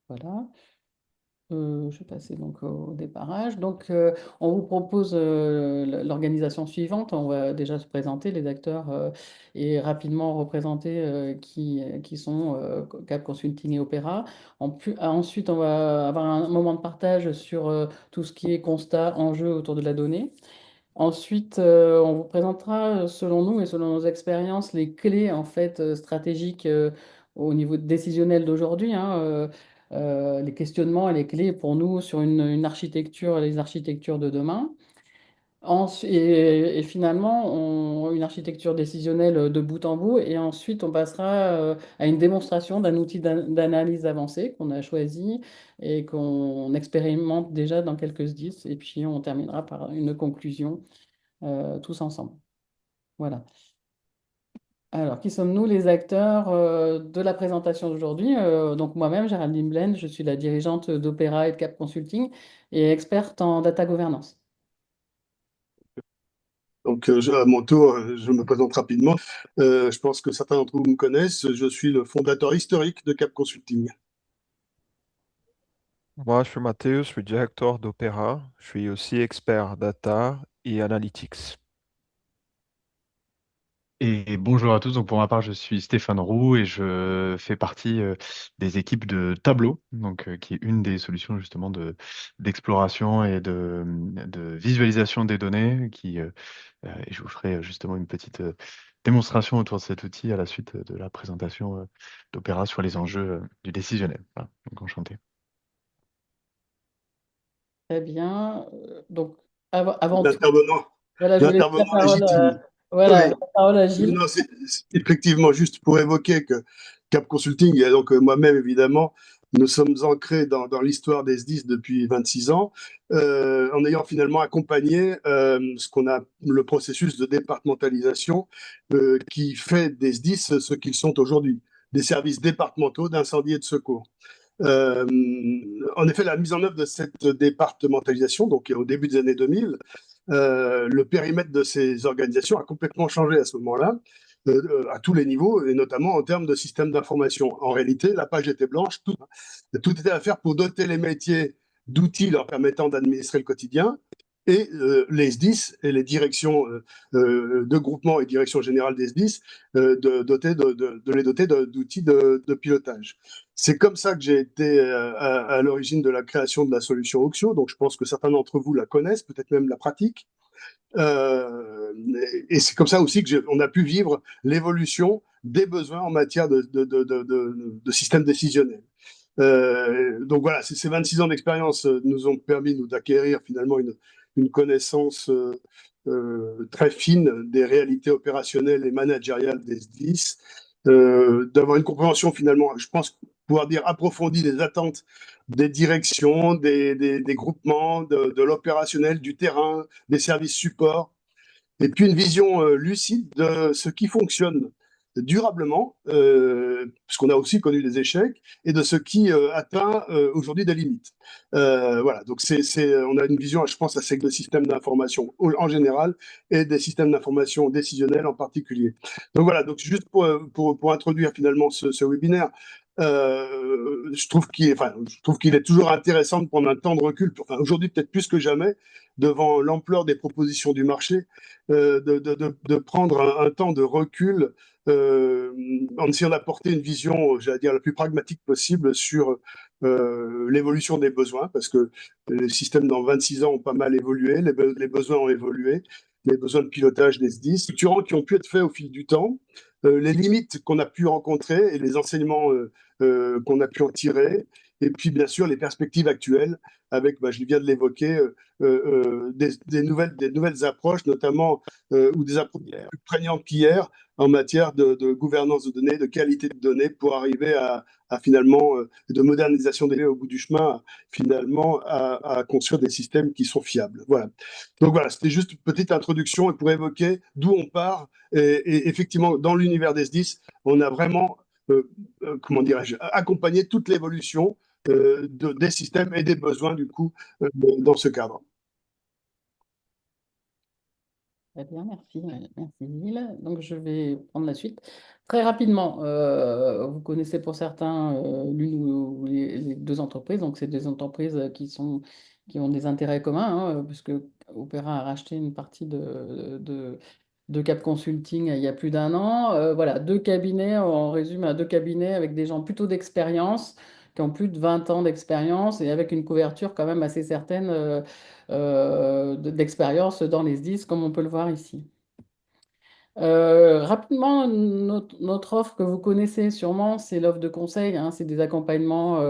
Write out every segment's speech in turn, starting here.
Voilà. Je vais passer donc au déparrage. Donc, on vous propose l'organisation suivante. On va déjà se présenter les acteurs et rapidement représenter qui sont Cap Consulting et Opéra. Ensuite, on va avoir un moment de partage sur tout ce qui est constat, enjeu autour de la donnée. Ensuite, on vous présentera, selon nous et selon nos expériences, les clés en fait stratégiques au niveau décisionnel d'aujourd'hui, hein, les questionnements et les clés pour nous sur une architecture, les architectures de demain. Et finalement, une architecture décisionnelle de bout en bout. Et ensuite, on passera à une démonstration d'un outil d'analyse avancé qu'on a choisi et qu'on expérimente déjà dans quelques SDIS. Et puis, on terminera par une conclusion tous ensemble. Voilà. Alors, qui sommes-nous les acteurs de la présentation d'aujourd'hui? Donc, moi-même, Géraldine Blaine, je suis la dirigeante d'Opéra et de Cap Consulting et experte en data governance. Donc, à mon tour, je me présente rapidement. Je pense que certains d'entre vous me connaissent. Je suis le fondateur historique de Cap Consulting. Moi, je suis Mathéo, je suis directeur d'Opéra. Je suis aussi expert data et analytics. Et bonjour à tous. Donc pour ma part, je suis Stéphane Roux et je fais partie des équipes de Tableau, qui est une des solutions justement d'exploration et de visualisation des données. Et je vous ferai justement une petite démonstration autour de cet outil à la suite de la présentation d'Opéra sur les enjeux du décisionnel. Voilà. Donc enchanté. Très bien. Donc, avant tout, L'intervenant, voilà, je vous laisse la l'intervenant parole, légitime. voilà, Oui, la parole à Gilles. non, c'est effectivement juste pour évoquer que Cap Consulting, et donc moi-même évidemment, nous sommes ancrés dans l'histoire des SDIS depuis 26 ans, en ayant finalement accompagné ce qu'on a le processus de départementalisation qui fait des SDIS ce qu'ils sont aujourd'hui, des services départementaux d'incendie et de secours. Euh, En effet, la mise en œuvre de cette départementalisation, donc au début des années 2000, le périmètre de ces organisations a complètement changé à ce moment-là, à tous les niveaux, et notamment en termes de système d'information. En réalité, la page était blanche, tout était à faire pour doter les métiers d'outils leur permettant d'administrer le quotidien, et les SDIS et les directions de groupement et direction générale des SDIS de les doter d'outils de pilotage. C'est comme ça que j'ai été à l'origine de la création de la solution Oxio, donc je pense que certains d'entre vous la connaissent, peut-être même la pratiquent. Euh, et c'est comme ça aussi que on a pu vivre l'évolution des besoins en matière de système décisionnel. Donc voilà, ces 26 ans d'expérience nous ont permis nous d'acquérir finalement une connaissance très fine des réalités opérationnelles et managériales des SDIS, d'avoir une compréhension finalement, je pense pouvoir dire approfondie des attentes des directions, des groupements, de l'opérationnel, du terrain, des services supports, et puis une vision lucide de ce qui fonctionne durablement, puisqu'on a aussi connu des échecs, et de ce qui atteint aujourd'hui des limites. Voilà, donc on a une vision, je pense, assez de systèmes d'information en général et des systèmes d'information décisionnels en particulier. Donc voilà, donc juste pour introduire finalement ce webinaire, je trouve qu'il est toujours intéressant de prendre un temps de recul, enfin, aujourd'hui peut-être plus que jamais, devant l'ampleur des propositions du marché, de prendre un temps de recul en essayant d'apporter une vision, j'allais dire, la plus pragmatique possible sur l'évolution des besoins, parce que les systèmes dans 26 ans ont pas mal évolué, les besoins ont évolué, les besoins de pilotage des SDIS, structurants qui ont pu être faits au fil du temps, les limites qu'on a pu rencontrer et les enseignements qu'on a pu en tirer, et puis bien sûr les perspectives actuelles avec, bah, je viens de l'évoquer, des nouvelles approches, notamment ou des approches plus prégnantes qu'hier en matière de gouvernance de données, de qualité de données, pour arriver à finalement, de modernisation des données au bout du chemin, finalement, à construire des systèmes qui sont fiables. Voilà. Donc voilà, c'était juste une petite introduction et pour évoquer d'où on part. Et effectivement, dans l'univers des SDIS, on a vraiment, comment dirais-je, accompagné toute l'évolution des systèmes et des besoins, du coup, dans ce cadre. Très bien, merci, merci Gilles. Donc, je vais prendre la suite. Très rapidement, connaissez pour certains l'une ou les deux entreprises. Donc, c'est des entreprises qui ont des intérêts communs, hein, puisque Opéra a racheté une partie de Cap Consulting il y a plus d'un an. Voilà, deux cabinets, on résume à deux cabinets avec des gens plutôt d'expérience, qui ont plus de 20 ans d'expérience et avec une couverture quand même assez certaine d'expérience dans les SDIS, comme on peut le voir ici. Rapidement, notre offre que vous connaissez sûrement, c'est l'offre de conseil, hein, c'est des accompagnements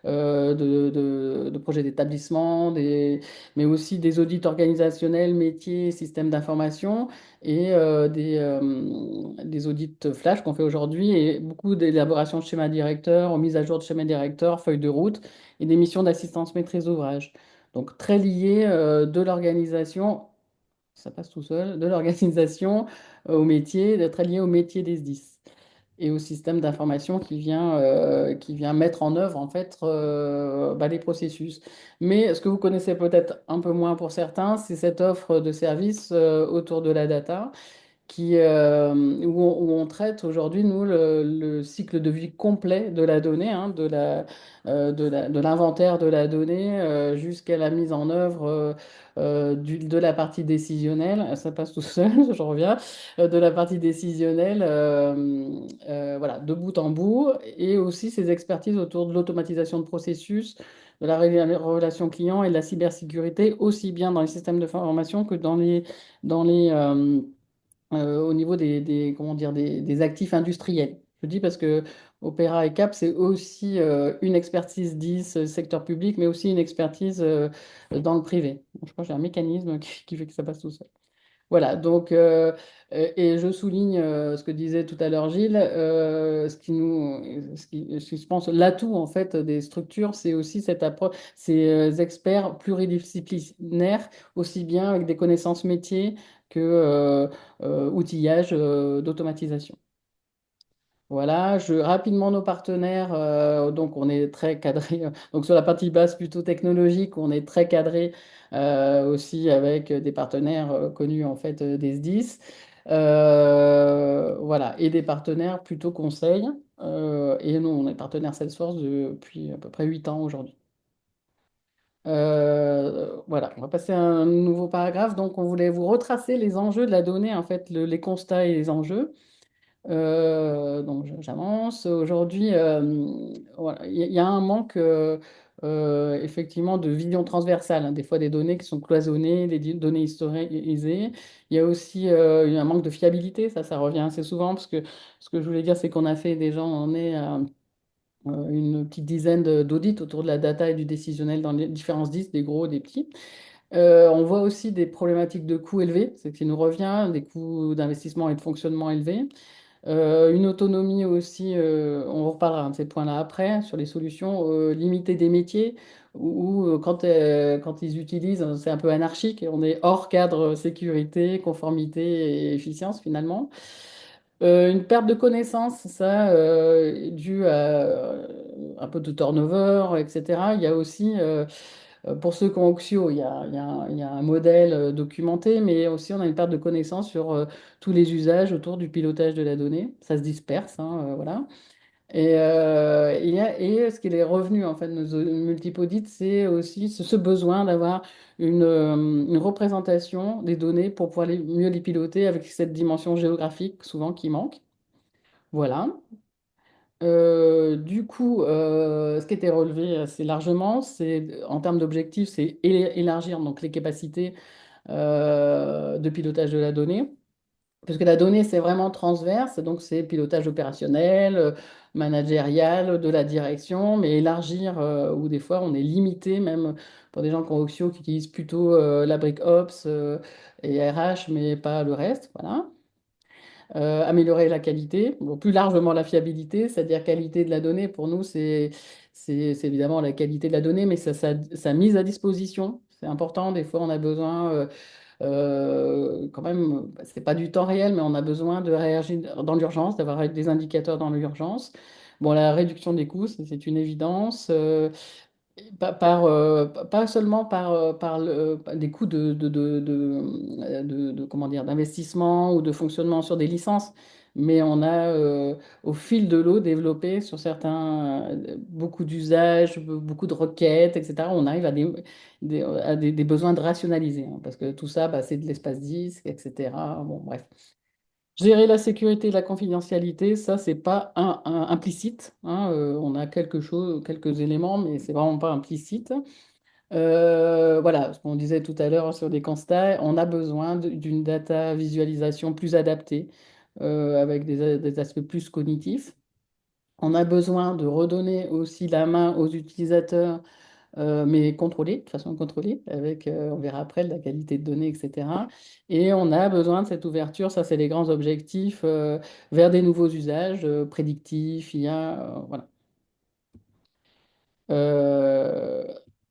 de projets d'établissement, mais aussi des audits organisationnels, métiers, systèmes d'information et des audits flash qu'on fait aujourd'hui et beaucoup d'élaboration de schémas directeurs, mise à jour de schémas directeurs, feuilles de route et des missions d'assistance maîtrise d'ouvrage. Donc très liées de l'organisation, ça passe tout seul, de l'organisation au métier, d'être lié au métier des SDIS et au système d'information qui vient mettre en œuvre en fait les processus. Mais ce que vous connaissez peut-être un peu moins pour certains, c'est cette offre de services autour de la data où on traite aujourd'hui, nous, le cycle de vie complet de la donnée, hein, de l'inventaire de la donnée jusqu'à la mise en œuvre de la partie décisionnelle. Ça passe tout seul, je reviens. De la partie décisionnelle, voilà, de bout en bout, et aussi ces expertises autour de l'automatisation de processus, de la relation client et de la cybersécurité, aussi bien dans les systèmes de formation que au niveau comment dire, des actifs industriels. Je dis parce que Opéra et Cap, c'est aussi une expertise 10 secteur public, mais aussi une expertise dans le privé. Bon, je crois que j'ai un mécanisme qui fait que ça passe tout seul. Voilà, donc, et je souligne ce que disait tout à l'heure Gilles, ce qui, je pense, l'atout en fait des structures, c'est aussi cette approche, ces experts pluridisciplinaires, aussi bien avec des connaissances métiers que outillage d'automatisation. Voilà, rapidement nos partenaires, donc on est très cadré, donc sur la partie basse plutôt technologique, on est très cadré aussi avec des partenaires connus en fait des SDIS, voilà, et des partenaires plutôt conseils, et nous on est partenaire Salesforce depuis à peu près 8 ans aujourd'hui. Voilà, on va passer à un nouveau paragraphe, donc on voulait vous retracer les enjeux de la donnée, en fait, les constats et les enjeux. Donc j'avance. Aujourd'hui, voilà, il y a un manque effectivement de vision transversale, hein, des fois des données qui sont cloisonnées, des données historisées. Il y a aussi un manque de fiabilité, ça revient assez souvent, parce que ce que je voulais dire, c'est qu'on a fait déjà, on est à une petite dizaine d'audits autour de la data et du décisionnel dans les différents SDIS, des gros, des petits. On voit aussi des problématiques de coûts élevés, c'est ce qui nous revient, des coûts d'investissement et de fonctionnement élevés. Une autonomie aussi, on reparlera de ces points-là après, sur les solutions limitées des métiers, où quand ils utilisent, c'est un peu anarchique et on est hors cadre sécurité, conformité et efficience finalement. Une perte de connaissances, ça, due à un peu de turnover, etc. Il y a aussi, pour ceux qui ont Oxio, il y a un modèle documenté, mais aussi on a une perte de connaissances sur tous les usages autour du pilotage de la donnée. Ça se disperse, hein, voilà. Et ce qui est revenu en fait de nos multiples audits, c'est aussi ce besoin d'avoir une représentation des données pour pouvoir mieux les piloter avec cette dimension géographique souvent qui manque. Voilà. Du coup, ce qui était relevé assez largement, c'est en termes d'objectifs, c'est élargir donc les capacités de pilotage de la donnée. Puisque la donnée, c'est vraiment transverse, donc c'est pilotage opérationnel, managérial, de la direction, mais élargir, où des fois on est limité, même pour des gens qui ont Oxio, qui utilisent plutôt la brique Ops et RH, mais pas le reste, voilà. Améliorer la qualité, bon, plus largement la fiabilité, c'est-à-dire qualité de la donnée, pour nous, c'est évidemment la qualité de la donnée, mais sa mise à disposition, c'est important, des fois on a besoin quand même, bah, c'est pas du temps réel, mais on a besoin de réagir dans l'urgence, d'avoir des indicateurs dans l'urgence. Bon, la réduction des coûts, c'est une évidence. Pas seulement par des coûts comment dire, d'investissement ou de fonctionnement sur des licences, mais on a au fil de l'eau développé sur certains, beaucoup d'usages, beaucoup de requêtes, etc. On arrive à des besoins de rationaliser, hein, parce que tout ça, bah, c'est de l'espace disque, etc. Bon, bref. Gérer la sécurité et la confidentialité, ça, c'est pas implicite, hein, on a quelque chose, quelques éléments, mais c'est vraiment pas implicite. Voilà, ce qu'on disait tout à l'heure sur des constats, on a besoin d'une data visualisation plus adaptée, avec des aspects plus cognitifs. On a besoin de redonner aussi la main aux utilisateurs, mais contrôlée, de façon contrôlée, avec, on verra après, la qualité de données, etc. Et on a besoin de cette ouverture, ça c'est les grands objectifs, vers des nouveaux usages, prédictifs, IA, voilà. Euh,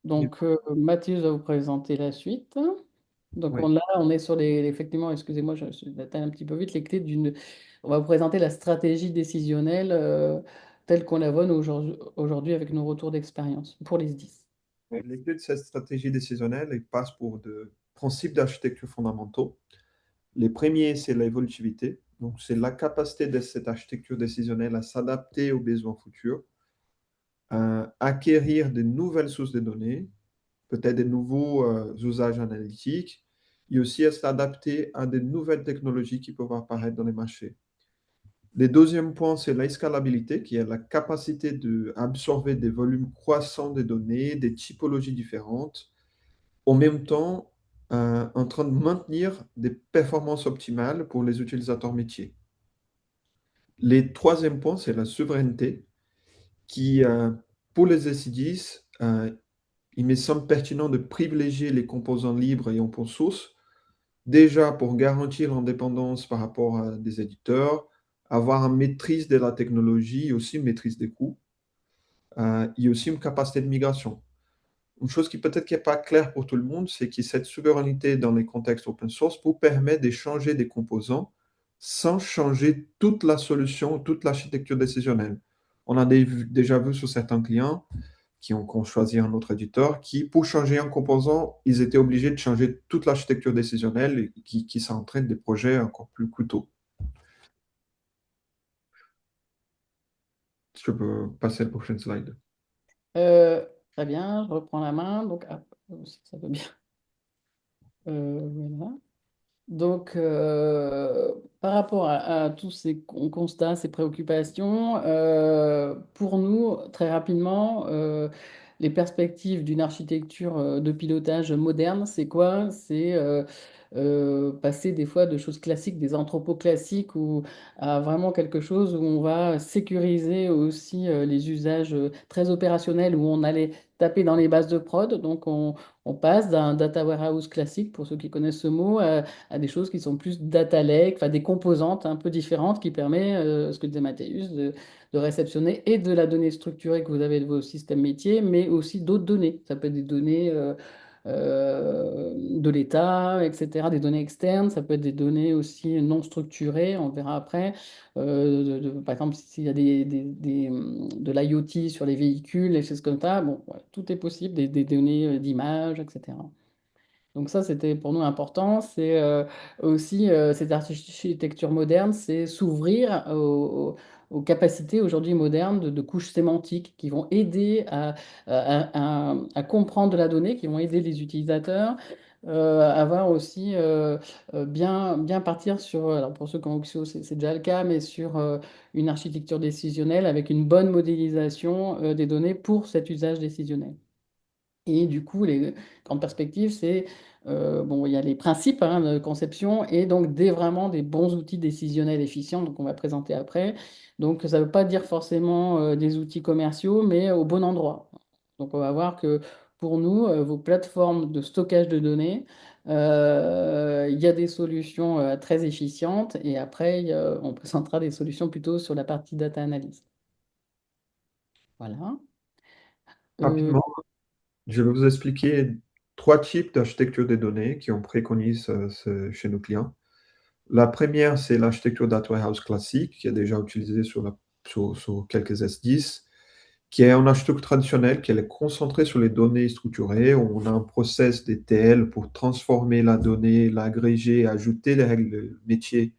Et donc, Mathieu va vous présenter la suite. Donc, oui, là, on est sur effectivement, excusez-moi, je détaille un petit peu vite les clés d'une. On va vous présenter la stratégie décisionnelle, telle qu'on la voit nous, aujourd'hui avec nos retours d'expérience pour les SDIS. les clés de cette stratégie décisionnelle, elles passent pour de principes d'architecture fondamentaux. Les premiers, c'est l'évolutivité. Donc, c'est la capacité de cette architecture décisionnelle à s'adapter aux besoins futurs, à acquérir de nouvelles sources de données, peut-être des nouveaux usages analytiques, et aussi à s'adapter à de nouvelles technologies qui peuvent apparaître dans les marchés. Le deuxième point, c'est la scalabilité, qui est la capacité d'absorber des volumes croissants de données, des typologies différentes, en même temps en train de maintenir des performances optimales pour les utilisateurs métiers. Le troisième point, c'est la souveraineté, qui, pour les SI10, il me semble pertinent de privilégier les composants libres et open source, déjà pour garantir l'indépendance par rapport à des éditeurs, avoir une maîtrise de la technologie et aussi une maîtrise des coûts, et aussi une capacité de migration. Une chose qui peut-être n'est pas claire pour tout le monde, c'est que cette souveraineté dans les contextes open source vous permet de changer des composants sans changer toute la solution, toute l'architecture décisionnelle. On a déjà vu sur certains clients qui ont choisi un autre éditeur, qui, pour changer un composant, ils étaient obligés de changer toute l'architecture décisionnelle et qui s'entraînent des projets encore plus coûteux. Je peux passer à la prochaine slide. Euh, Très bien, je reprends la main. Donc, si ça veut bien. Voilà. Donc, par rapport à tous ces constats, ces préoccupations, pour nous, très rapidement, les perspectives d'une architecture de pilotage moderne, c'est quoi? C'est passer des fois de choses classiques, des entrepôts classiques, ou à vraiment quelque chose où on va sécuriser aussi les usages très opérationnels, où on allait taper dans les bases de prod. Donc, on passe d'un data warehouse classique, pour ceux qui connaissent ce mot, à des choses qui sont plus data lake, enfin des composantes un peu différentes qui permettent, ce que disait Mathéus, de réceptionner et de la donnée structurée que vous avez de vos systèmes métiers, mais aussi d'autres données. Ça peut être des données de l'État, etc., des données externes, ça peut être des données aussi non structurées, on verra après. Par exemple, s'il y a de l'IoT sur les véhicules, des choses comme ça, bon, voilà, tout est possible, des données d'image, etc. Donc ça, c'était pour nous important. C'est aussi cette architecture moderne, c'est s'ouvrir aux capacités aujourd'hui modernes de couches sémantiques qui vont aider à comprendre de la donnée, qui vont aider les utilisateurs à avoir aussi bien partir sur, alors pour ceux qui ont Oxio, c'est déjà le cas, mais sur une architecture décisionnelle avec une bonne modélisation des données pour cet usage décisionnel. Et du coup, les grandes perspectives, c'est, bon, il y a les principes, hein, de conception et donc vraiment des bons outils décisionnels efficients, donc on va présenter après. Donc ça ne veut pas dire forcément des outils commerciaux, mais au bon endroit. Donc on va voir que pour nous, vos plateformes de stockage de données, il y a des solutions très efficientes et après, on présentera des solutions plutôt sur la partie data analyse. Voilà. Euh, Rapidement, je vais vous expliquer trois types d'architecture des données qui ont préconisé chez nos clients. La première, c'est l'architecture data warehouse classique, qui est déjà utilisée sur quelques S10, qui est une architecture traditionnelle, qui est concentrée sur les données structurées. On a un process d'ETL pour transformer la donnée, l'agréger, ajouter les règles métiers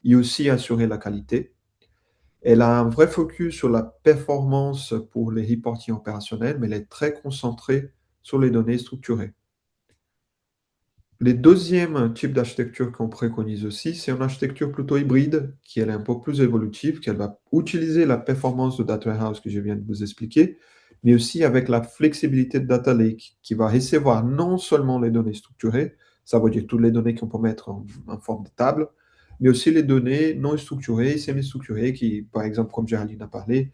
et aussi assurer la qualité. Elle a un vrai focus sur la performance pour les reporting opérationnels, mais elle est très concentrée sur les données structurées. Les deuxièmes types d'architecture qu'on préconise aussi, c'est une architecture plutôt hybride, qui elle est un peu plus évolutive, qu'elle va utiliser la performance de Data Warehouse que je viens de vous expliquer, mais aussi avec la flexibilité de Data Lake, qui va recevoir non seulement les données structurées, ça veut dire toutes les données qu'on peut mettre en forme de table, mais aussi les données non structurées, semi-structurées, qui, par exemple, comme Géraldine a parlé,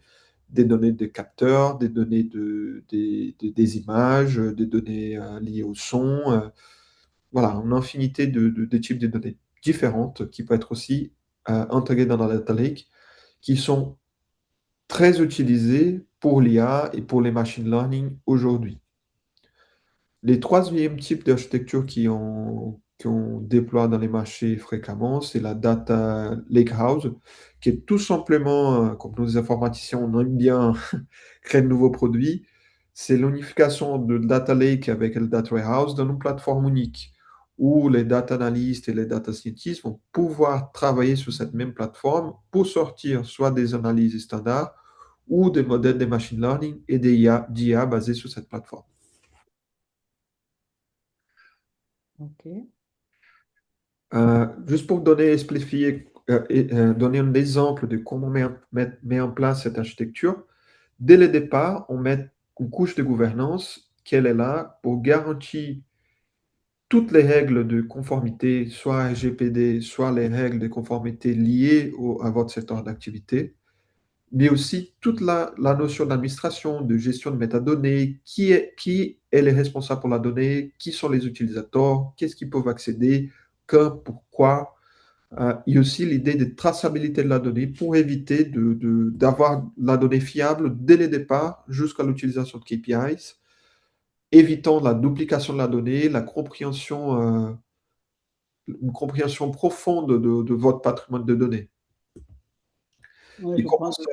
des données de capteurs, des données des images, des données liées au son, voilà, une infinité de types de données différentes qui peuvent être aussi intégrées dans la data lake, qui sont très utilisées pour l'IA et pour les machine learning aujourd'hui. Les troisièmes types d'architecture qui ont déploie dans les marchés fréquemment, c'est la data lakehouse, qui est tout simplement, comme nous informaticiens, on aime bien créer de nouveaux produits, c'est l'unification de data lake avec le data warehouse dans une plateforme unique, où les data analystes et les data scientists vont pouvoir travailler sur cette même plateforme pour sortir soit des analyses standards ou des modèles de machine learning et des d'IA basés sur cette plateforme. Ok. Juste pour donner, expliquer, donner un exemple de comment met en place cette architecture, dès le départ, on met une couche de gouvernance qui est là pour garantir toutes les règles de conformité, soit RGPD, soit les règles de conformité liées à votre secteur d'activité, mais aussi toute la notion d'administration, de gestion de métadonnées, qui est les responsables pour la donnée, qui sont les utilisateurs, qu'est-ce qu'ils peuvent accéder, quand, pourquoi. Il y a aussi l'idée de traçabilité de la donnée pour éviter d'avoir la donnée fiable dès le départ jusqu'à l'utilisation de KPIs, évitant la duplication de la donnée, une compréhension profonde de votre patrimoine de données. Ouais, Et je comment comprends. ça...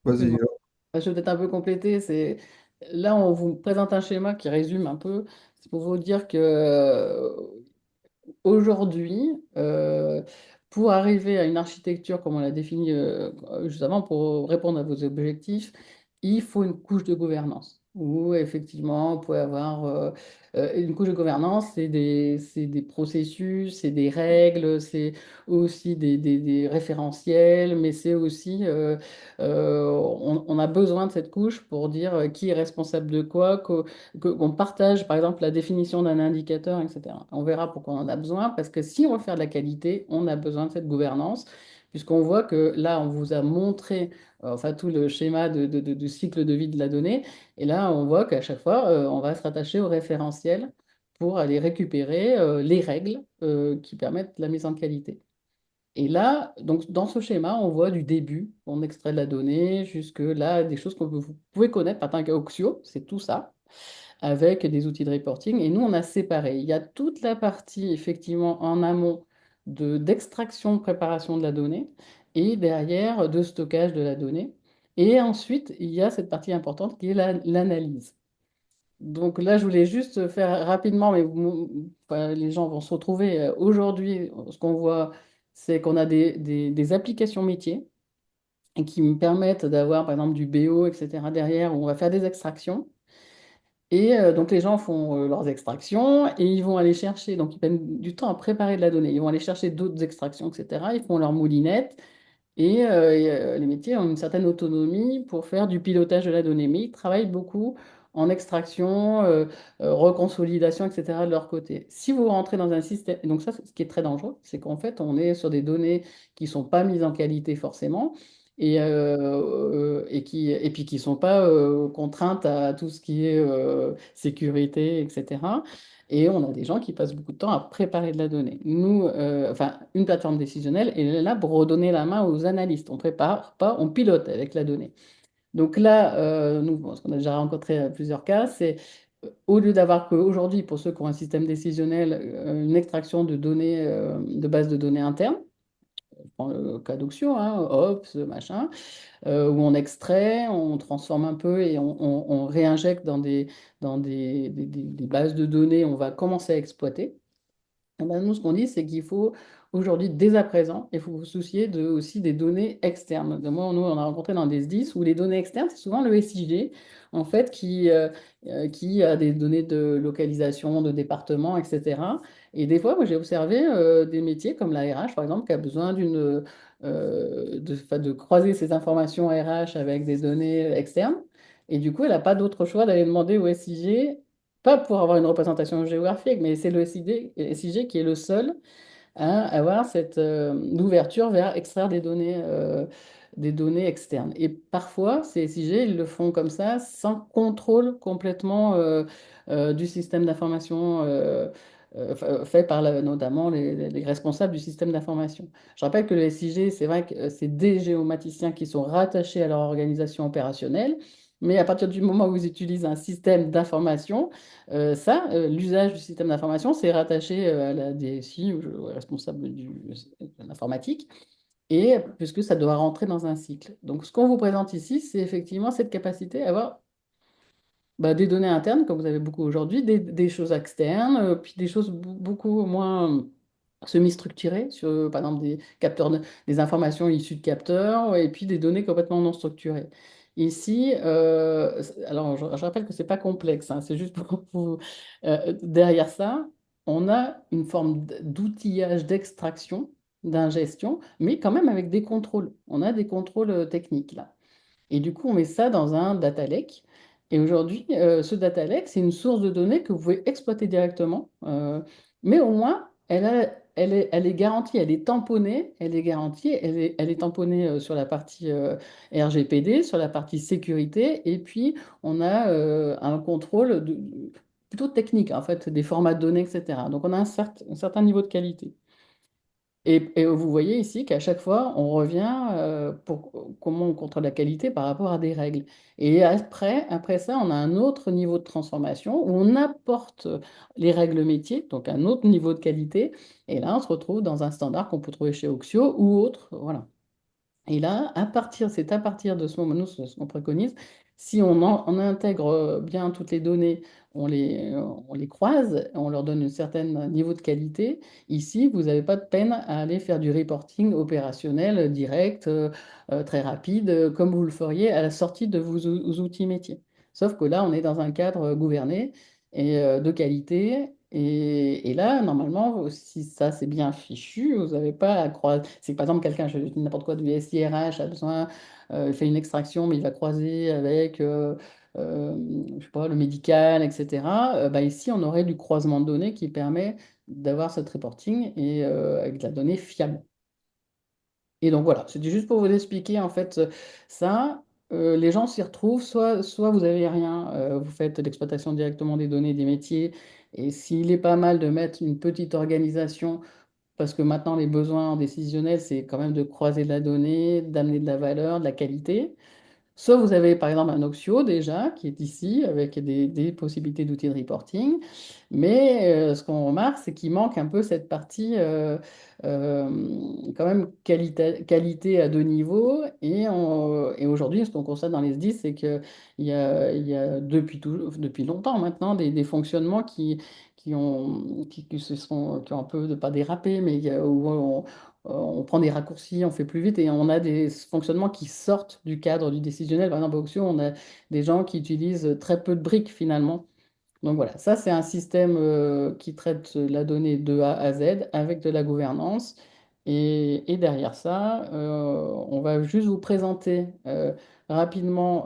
Vas-y. Excuse-moi. Je vais peut-être un peu compléter. Là, on vous présente un schéma qui résume un peu. C'est pour vous dire que aujourd'hui, pour arriver à une architecture comme on l'a définie juste avant, pour répondre à vos objectifs, il faut une couche de gouvernance. Où effectivement, on peut avoir une couche de gouvernance, c'est des processus, c'est des règles, c'est aussi des référentiels, mais c'est aussi, on a besoin de cette couche pour dire qui est responsable de quoi, qu'on partage par exemple la définition d'un indicateur, etc. On verra pourquoi on en a besoin, parce que si on veut faire de la qualité, on a besoin de cette gouvernance, puisqu'on voit que là, on vous a montré enfin, tout le schéma du cycle de vie de la donnée, et là, on voit qu'à chaque fois, on va se rattacher au référentiel pour aller récupérer les règles qui permettent la mise en qualité. Et là, donc, dans ce schéma, on voit du début, on extrait de la donnée, jusque là, des choses que vous pouvez connaître en tant qu'Oxio, c'est tout ça avec des outils de reporting. Et nous, on a séparé. Il y a toute la partie, effectivement, en amont d'extraction, de préparation de la donnée, et derrière, de stockage de la donnée. Et ensuite, il y a cette partie importante qui est l'analyse. Donc là, je voulais juste faire rapidement, mais enfin, les gens vont se retrouver. Aujourd'hui, ce qu'on voit, c'est qu'on a des applications métiers et qui me permettent d'avoir, par exemple, du BO, etc., derrière, où on va faire des extractions. Et donc les gens font leurs extractions et ils vont aller chercher, donc ils prennent du temps à préparer de la donnée, ils vont aller chercher d'autres extractions, etc. Ils font leur moulinette les métiers ont une certaine autonomie pour faire du pilotage de la donnée, mais ils travaillent beaucoup en extraction, reconsolidation, etc. de leur côté. Si vous rentrez dans un système, et donc ça, ce qui est très dangereux, c'est qu'en fait, on est sur des données qui ne sont pas mises en qualité forcément, et puis qui ne sont pas contraintes à tout ce qui est sécurité, etc. Et on a des gens qui passent beaucoup de temps à préparer de la donnée. Nous, enfin, une plateforme décisionnelle est là pour redonner la main aux analystes. On prépare pas, on pilote avec la donnée. Donc là, nous, bon, ce qu'on a déjà rencontré plusieurs cas, c'est au lieu d'avoir qu'aujourd'hui, pour ceux qui ont un système décisionnel, une extraction de données, de bases de données internes, je prends le cas d'Oxio, hein, Ops, machin, où on extrait, on transforme un peu et on réinjecte dans des bases de données, on va commencer à exploiter. Eh ben, nous, ce qu'on dit, c'est qu'il faut aujourd'hui, dès à présent, il faut vous soucier aussi des données externes. Moi, nous, on a rencontré dans des SDIS où les données externes, c'est souvent le SIG, en fait, qui a des données de localisation, de département, etc. Et des fois, moi, j'ai observé des métiers comme la RH, par exemple, qui a besoin de croiser ces informations RH avec des données externes. Et du coup, elle n'a pas d'autre choix d'aller demander au SIG, pas pour avoir une représentation géographique, mais c'est le SIG qui est le seul à avoir cette ouverture vers extraire des données externes. Et parfois, ces SIG, ils le font comme ça, sans contrôle complètement du système d'information fait par notamment les responsables du système d'information. Je rappelle que le SIG, c'est vrai que c'est des géomaticiens qui sont rattachés à leur organisation opérationnelle. Mais à partir du moment où ils utilisent un système d'information, l'usage du système d'information, c'est rattaché à la DSI, au responsable de l'informatique, et puisque ça doit rentrer dans un cycle. Donc, ce qu'on vous présente ici, c'est effectivement cette capacité à avoir des données internes, comme vous avez beaucoup aujourd'hui, des choses externes, puis des choses beaucoup moins semi-structurées, sur, par exemple, des capteurs, des informations issues de capteurs, et puis des données complètement non structurées. Ici, alors je rappelle que c'est pas complexe, hein, c'est juste pour vous. Derrière ça, on a une forme d'outillage d'extraction, d'ingestion, mais quand même avec des contrôles. On a des contrôles techniques là. Et du coup, on met ça dans un data lake. Et aujourd'hui, ce data lake, c'est une source de données que vous pouvez exploiter directement. Mais au moins, elle est garantie, elle est tamponnée, elle est garantie, elle est tamponnée sur la partie RGPD, sur la partie sécurité. Et puis, on a un contrôle plutôt technique, en fait, des formats de données, etc. Donc, on a un certain niveau de qualité. Et vous voyez ici qu'à chaque fois, on revient pour comment on contrôle la qualité par rapport à des règles. Et après ça, on a un autre niveau de transformation où on apporte les règles métiers, donc un autre niveau de qualité. Et là, on se retrouve dans un standard qu'on peut trouver chez Oxio ou autre. Voilà. Et là, c'est à partir de ce moment, nous, ce qu'on préconise, si on intègre bien toutes les données, on les croise, on leur donne un certain niveau de qualité. Ici, vous n'avez pas de peine à aller faire du reporting opérationnel direct, très rapide, comme vous le feriez à la sortie de vos outils métiers. Sauf que là, on est dans un cadre gouverné et de qualité. Et là, normalement, si ça c'est bien fichu, vous n'avez pas à croiser. Si par exemple quelqu'un, je dis n'importe quoi, du SIRH a besoin, il fait une extraction, mais il va croiser avec, je sais pas, le médical, etc. Ici, on aurait du croisement de données qui permet d'avoir cette reporting et avec de la donnée fiable. Et donc voilà, c'était juste pour vous expliquer en fait ça. Les gens s'y retrouvent, soit vous n'avez rien, vous faites l'exploitation directement des données des métiers, et s'il est pas mal de mettre une petite organisation, parce que maintenant les besoins décisionnels, c'est quand même de croiser de la donnée, d'amener de la valeur, de la qualité. Soit vous avez par exemple un Oxio déjà qui est ici avec des possibilités d'outils de reporting, mais ce qu'on remarque, c'est qu'il manque un peu cette partie quand même qualité à deux niveaux. Et aujourd'hui, ce qu'on constate dans les SDIS, c'est qu'il y a depuis longtemps maintenant des fonctionnements qui ont un peu, pas dérapé, mais où on prend des raccourcis, on fait plus vite et on a des fonctionnements qui sortent du cadre du décisionnel. Par exemple, à Oxio, on a des gens qui utilisent très peu de briques finalement. Donc voilà, ça c'est un système qui traite la donnée de A à Z avec de la gouvernance. Et derrière ça, on va juste vous présenter rapidement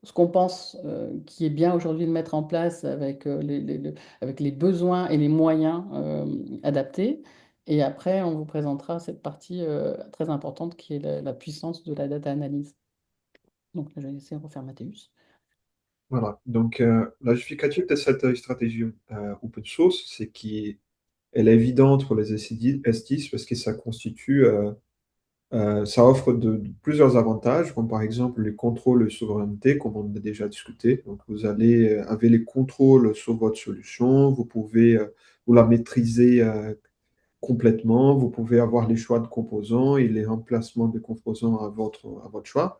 ce qu'on pense qui est bien aujourd'hui de mettre en place avec, avec les besoins et les moyens adaptés. Et après, on vous présentera cette partie très importante qui est la puissance de la data analyse. Donc là, je vais laisser refaire Mathéus. Voilà. Donc, la justificative de cette stratégie open source, c'est qu'elle est évidente pour les S10 parce que ça constitue, ça offre plusieurs avantages, comme par exemple les contrôles de souveraineté, comme on a déjà discuté. Donc, vous avez les contrôles sur votre solution, vous la maîtriser complètement, vous pouvez avoir les choix de composants et les remplacements de composants à votre choix.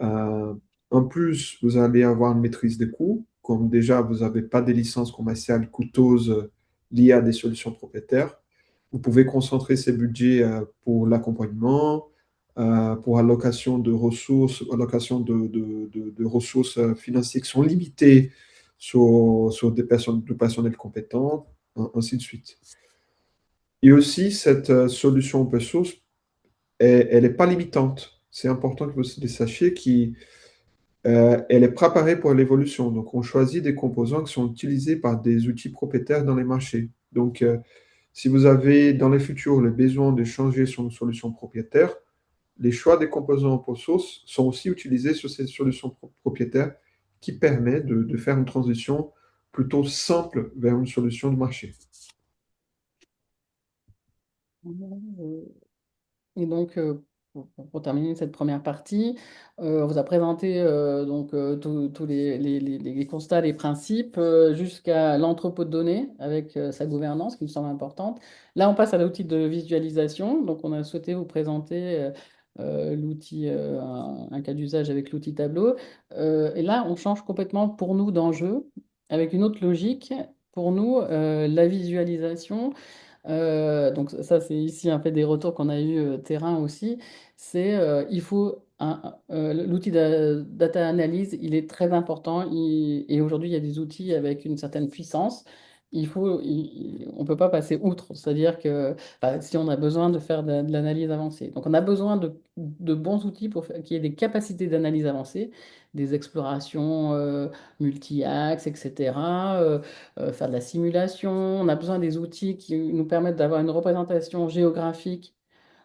Euh, En plus, vous allez avoir une maîtrise des coûts, comme déjà vous n'avez pas des licences commerciales coûteuses liées à des solutions propriétaires. Vous pouvez concentrer ces budgets pour l'accompagnement, pour allocation de ressources, allocation de ressources financières qui sont limitées sur des personnes, du personnel compétent, ainsi de suite. Et aussi, cette solution open source, elle n'est pas limitante. C'est important que vous le sachiez qu'elle est préparée pour l'évolution. Donc, on choisit des composants qui sont utilisés par des outils propriétaires dans les marchés. Donc, si vous avez dans le futur le besoin de changer sur une solution propriétaire, les choix des composants open source sont aussi utilisés sur ces solutions propriétaires qui permettent de faire une transition plutôt simple vers une solution de marché. Et donc, pour terminer cette première partie, on vous a présenté donc, tous les constats, les principes, jusqu'à l'entrepôt de données avec sa gouvernance qui me semble importante. Là, on passe à l'outil de visualisation. Donc, on a souhaité vous présenter l'outil, un cas d'usage avec l'outil Tableau. Et là, on change complètement pour nous d'enjeu avec une autre logique. Pour nous, la visualisation. Donc ça, c'est ici un peu des retours qu'on a eu terrain aussi. C'est il faut l'outil de data analyse, il est très important. Et aujourd'hui, il y a des outils avec une certaine puissance. On peut pas passer outre. C'est-à-dire que bah, si on a besoin de faire de l'analyse avancée, donc on a besoin de bons outils pour qu'il y ait des capacités d'analyse avancée, des explorations multi-axes, etc. Faire de la simulation. On a besoin des outils qui nous permettent d'avoir une représentation géographique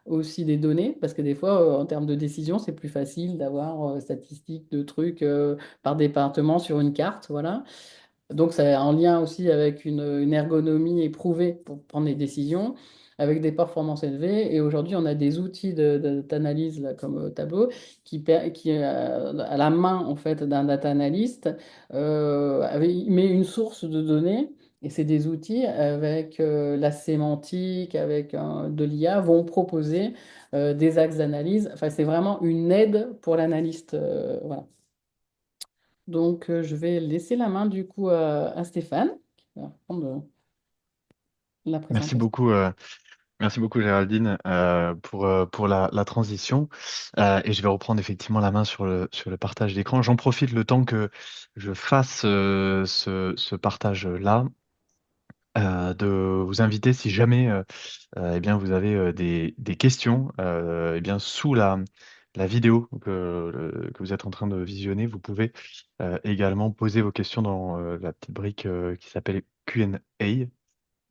aussi des données, parce que des fois, en termes de décision, c'est plus facile d'avoir statistiques de trucs par département sur une carte, voilà. Donc, c'est en lien aussi avec une ergonomie éprouvée pour prendre des décisions, avec des performances élevées. Et aujourd'hui, on a des outils d'analyse là, comme Tableau qui à la main en fait d'un data analyst, il met une source de données. Et c'est des outils avec la sémantique, avec de l'IA, vont proposer des axes d'analyse. Enfin, c'est vraiment une aide pour l'analyste. Voilà. Donc, je vais laisser la main du coup à Stéphane, qui va reprendre la Merci présentation. beaucoup, merci beaucoup Géraldine pour la transition. Et je vais reprendre effectivement la main sur le partage d'écran. J'en profite le temps que je fasse ce partage-là, de vous inviter, si jamais eh bien, vous avez des questions, eh bien, sous la vidéo que vous êtes en train de visionner, vous pouvez également poser vos questions dans la petite brique qui s'appelle Q&A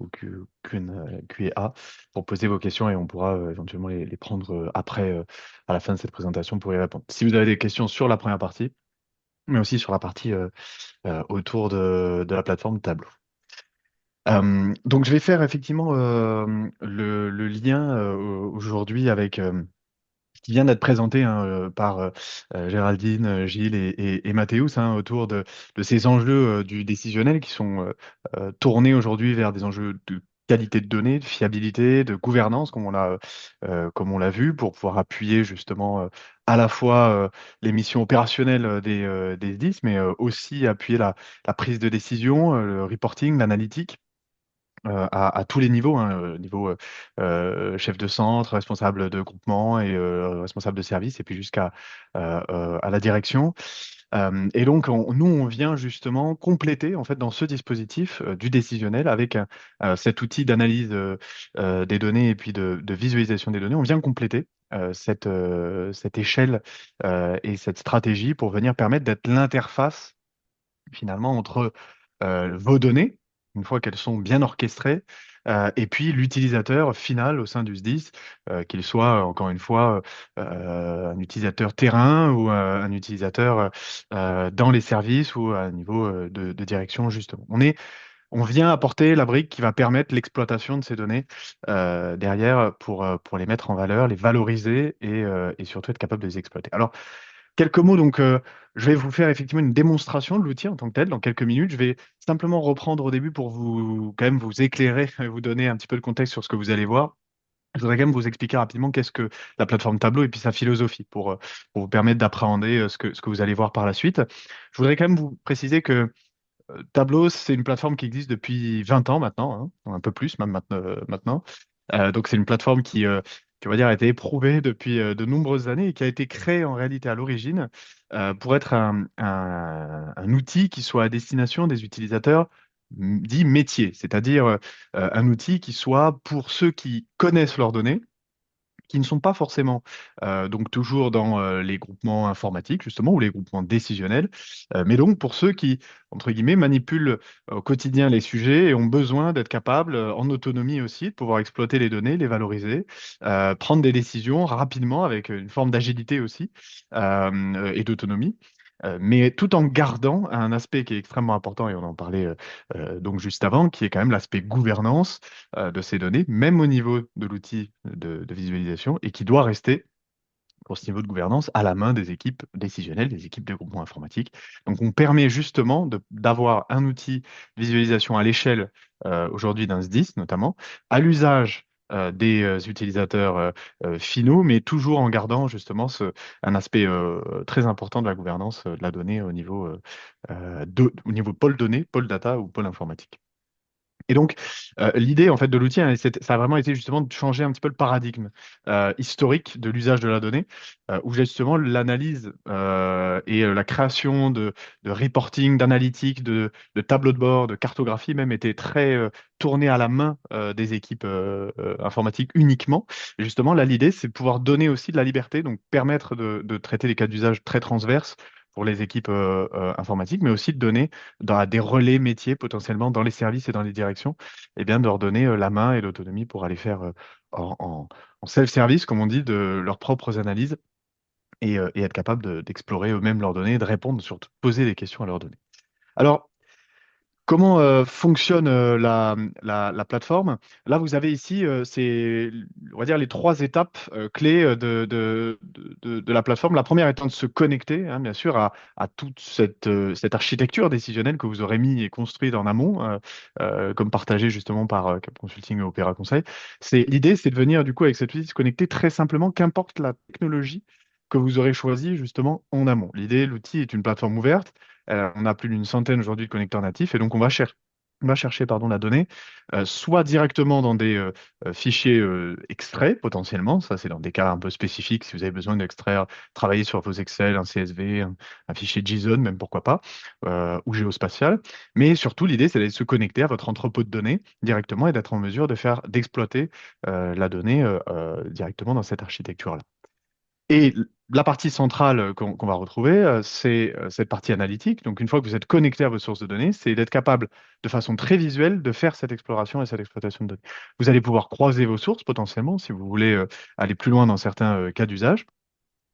ou Q&A pour poser vos questions et on pourra éventuellement les prendre après, à la fin de cette présentation pour y répondre. Si vous avez des questions sur la première partie, mais aussi sur la partie autour de la plateforme Tableau. Donc, je vais faire effectivement le lien aujourd'hui avec ce qui vient d'être présenté hein, par Géraldine, Gilles et Mathéus hein, autour de ces enjeux du décisionnel qui sont tournés aujourd'hui vers des enjeux de qualité de données, de fiabilité, de gouvernance, comme on l'a vu, pour pouvoir appuyer justement à la fois les missions opérationnelles des SDIS, mais aussi appuyer la prise de décision, le reporting, l'analytique à tous les niveaux, hein, niveau chef de centre, responsable de groupement et responsable de service, et puis jusqu'à à la direction. Et donc, nous, on vient justement compléter en fait dans ce dispositif du décisionnel avec cet outil d'analyse des données et puis de visualisation des données. On vient compléter cette échelle et cette stratégie pour venir permettre d'être l'interface finalement entre vos données, une fois qu'elles sont bien orchestrées, et puis l'utilisateur final au sein du SDIS, qu'il soit encore une fois un utilisateur terrain ou un utilisateur dans les services ou à un niveau de direction justement. On vient apporter la brique qui va permettre l'exploitation de ces données derrière pour les mettre en valeur, les valoriser et surtout être capable de les exploiter. Alors, quelques mots, donc, je vais vous faire effectivement une démonstration de l'outil en tant que tel dans quelques minutes. Je vais simplement reprendre au début pour vous, quand même, vous éclairer, vous donner un petit peu de contexte sur ce que vous allez voir. Je voudrais quand même vous expliquer rapidement qu'est-ce que la plateforme Tableau et puis sa philosophie pour vous permettre d'appréhender ce que vous allez voir par la suite. Je voudrais quand même vous préciser que Tableau, c'est une plateforme qui existe depuis 20 ans maintenant, hein, un peu plus même maintenant. Donc c'est une plateforme qui, on va dire, a été éprouvée depuis de nombreuses années et qui a été créée en réalité à l'origine pour être un outil qui soit à destination des utilisateurs dits métiers, c'est-à-dire un outil qui soit pour ceux qui connaissent leurs données, qui ne sont pas forcément donc toujours dans les groupements informatiques justement ou les groupements décisionnels, mais donc pour ceux qui entre guillemets manipulent au quotidien les sujets et ont besoin d'être capables en autonomie aussi de pouvoir exploiter les données, les valoriser, prendre des décisions rapidement avec une forme d'agilité aussi et d'autonomie. Mais tout en gardant un aspect qui est extrêmement important, et on en parlait donc juste avant, qui est quand même l'aspect gouvernance de ces données, même au niveau de l'outil de visualisation, et qui doit rester, pour ce niveau de gouvernance, à la main des équipes décisionnelles, des équipes de groupement informatique. Donc, on permet justement d'avoir un outil de visualisation à l'échelle aujourd'hui d'un SDIS, notamment, à l'usage des utilisateurs finaux, mais toujours en gardant justement un aspect très important de la gouvernance de la donnée au niveau pôle données, pôle data ou pôle informatique. Et donc, l'idée en fait de l'outil, hein, ça a vraiment été justement de changer un petit peu le paradigme historique de l'usage de la donnée, où justement l'analyse et la création de reporting, d'analytiques, de tableaux de bord, de cartographie même était très tournée à la main des équipes informatiques uniquement. Et justement, là, l'idée, c'est de pouvoir donner aussi de la liberté, donc permettre de traiter des cas d'usage très transverses pour les équipes informatiques, mais aussi de donner dans des relais métiers potentiellement dans les services et dans les directions, et bien de leur donner la main et l'autonomie pour aller faire en self-service, comme on dit, de leurs propres analyses et être capable d'explorer eux-mêmes leurs données et de répondre, surtout poser des questions à leurs données. Alors, comment fonctionne la plateforme? Là, vous avez ici, on va dire, les trois étapes clés de la plateforme. La première étant de se connecter, hein, bien sûr, à toute cette architecture décisionnelle que vous aurez mis et construite en amont, comme partagé justement par Cap Consulting et Opéra Conseil. L'idée, c'est de venir du coup avec cet outil se connecter très simplement, qu'importe la technologie que vous aurez choisie justement en amont. L'outil est une plateforme ouverte. On a plus d'une centaine aujourd'hui de connecteurs natifs et donc on va chercher pardon, la donnée soit directement dans des fichiers extraits potentiellement, ça c'est dans des cas un peu spécifiques si vous avez besoin d'extraire, travailler sur vos Excel, un CSV, un fichier JSON même pourquoi pas, ou géospatial. Mais surtout l'idée c'est d'aller se connecter à votre entrepôt de données directement et d'être en mesure d'exploiter la donnée directement dans cette architecture-là. Et la partie centrale qu'on va retrouver, c'est cette partie analytique. Donc, une fois que vous êtes connecté à vos sources de données, c'est d'être capable, de façon très visuelle, de faire cette exploration et cette exploitation de données. Vous allez pouvoir croiser vos sources potentiellement si vous voulez aller plus loin dans certains cas d'usage.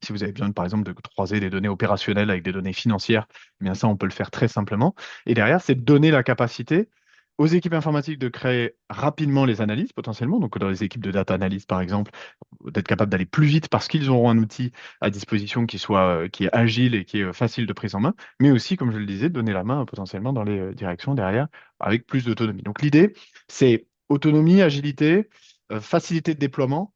Si vous avez besoin, par exemple, de croiser des données opérationnelles avec des données financières, eh bien ça, on peut le faire très simplement. Et derrière, c'est de donner la capacité aux équipes informatiques de créer rapidement les analyses, potentiellement. Donc, dans les équipes de data analyst, par exemple, d'être capable d'aller plus vite parce qu'ils auront un outil à disposition qui est agile et qui est facile de prise en main, mais aussi, comme je le disais, de donner la main potentiellement dans les directions derrière avec plus d'autonomie. Donc, l'idée, c'est autonomie, agilité, facilité de déploiement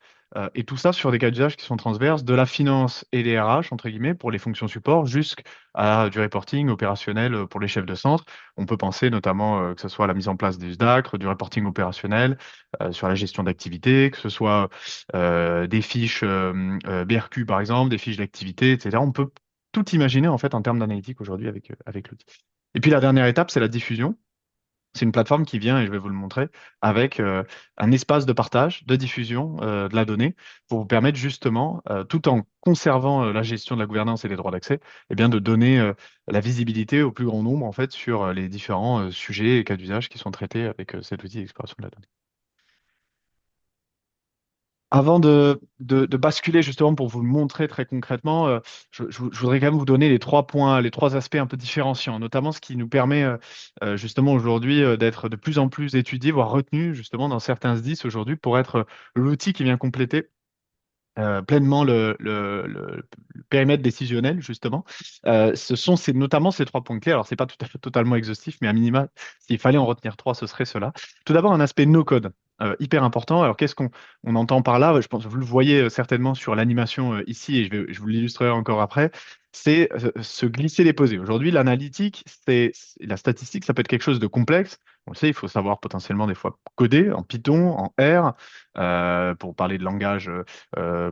et tout ça sur des cas d'usage qui sont transverses, de la finance et des RH, entre guillemets, pour les fonctions support, jusqu'à du reporting opérationnel pour les chefs de centre. On peut penser notamment que ce soit la mise en place des USDACR, du reporting opérationnel sur la gestion d'activité, que ce soit des fiches BRQ, par exemple, des fiches d'activité, etc. On peut tout imaginer, en fait, en termes d'analytique aujourd'hui avec l'outil. Et puis la dernière étape, c'est la diffusion. C'est une plateforme qui vient, et je vais vous le montrer, avec un espace de partage, de diffusion de la donnée pour vous permettre justement, tout en conservant la gestion de la gouvernance et des droits d'accès, eh bien, de donner la visibilité au plus grand nombre en fait, sur les différents sujets et cas d'usage qui sont traités avec cet outil d'exploration de la donnée. Avant de basculer justement pour vous le montrer très concrètement, je voudrais quand même vous donner les trois points, les trois aspects un peu différenciants, notamment ce qui nous permet justement aujourd'hui d'être de plus en plus étudié, voire retenu justement dans certains SDIS aujourd'hui pour être l'outil qui vient compléter pleinement le périmètre décisionnel, justement. Ce sont notamment ces trois points clés. Alors, c'est pas tout à fait totalement exhaustif, mais à minima, s'il fallait en retenir trois, ce serait cela. Tout d'abord, un aspect no-code. Hyper important. Alors, qu'est-ce qu'on entend par là? Je pense que vous le voyez certainement sur l'animation ici, et je vous l'illustrerai encore après. c'est se glisser-déposer. Aujourd'hui, l'analytique, la statistique, ça peut être quelque chose de complexe. On le sait, il faut savoir potentiellement des fois coder en Python, en R, pour parler de langage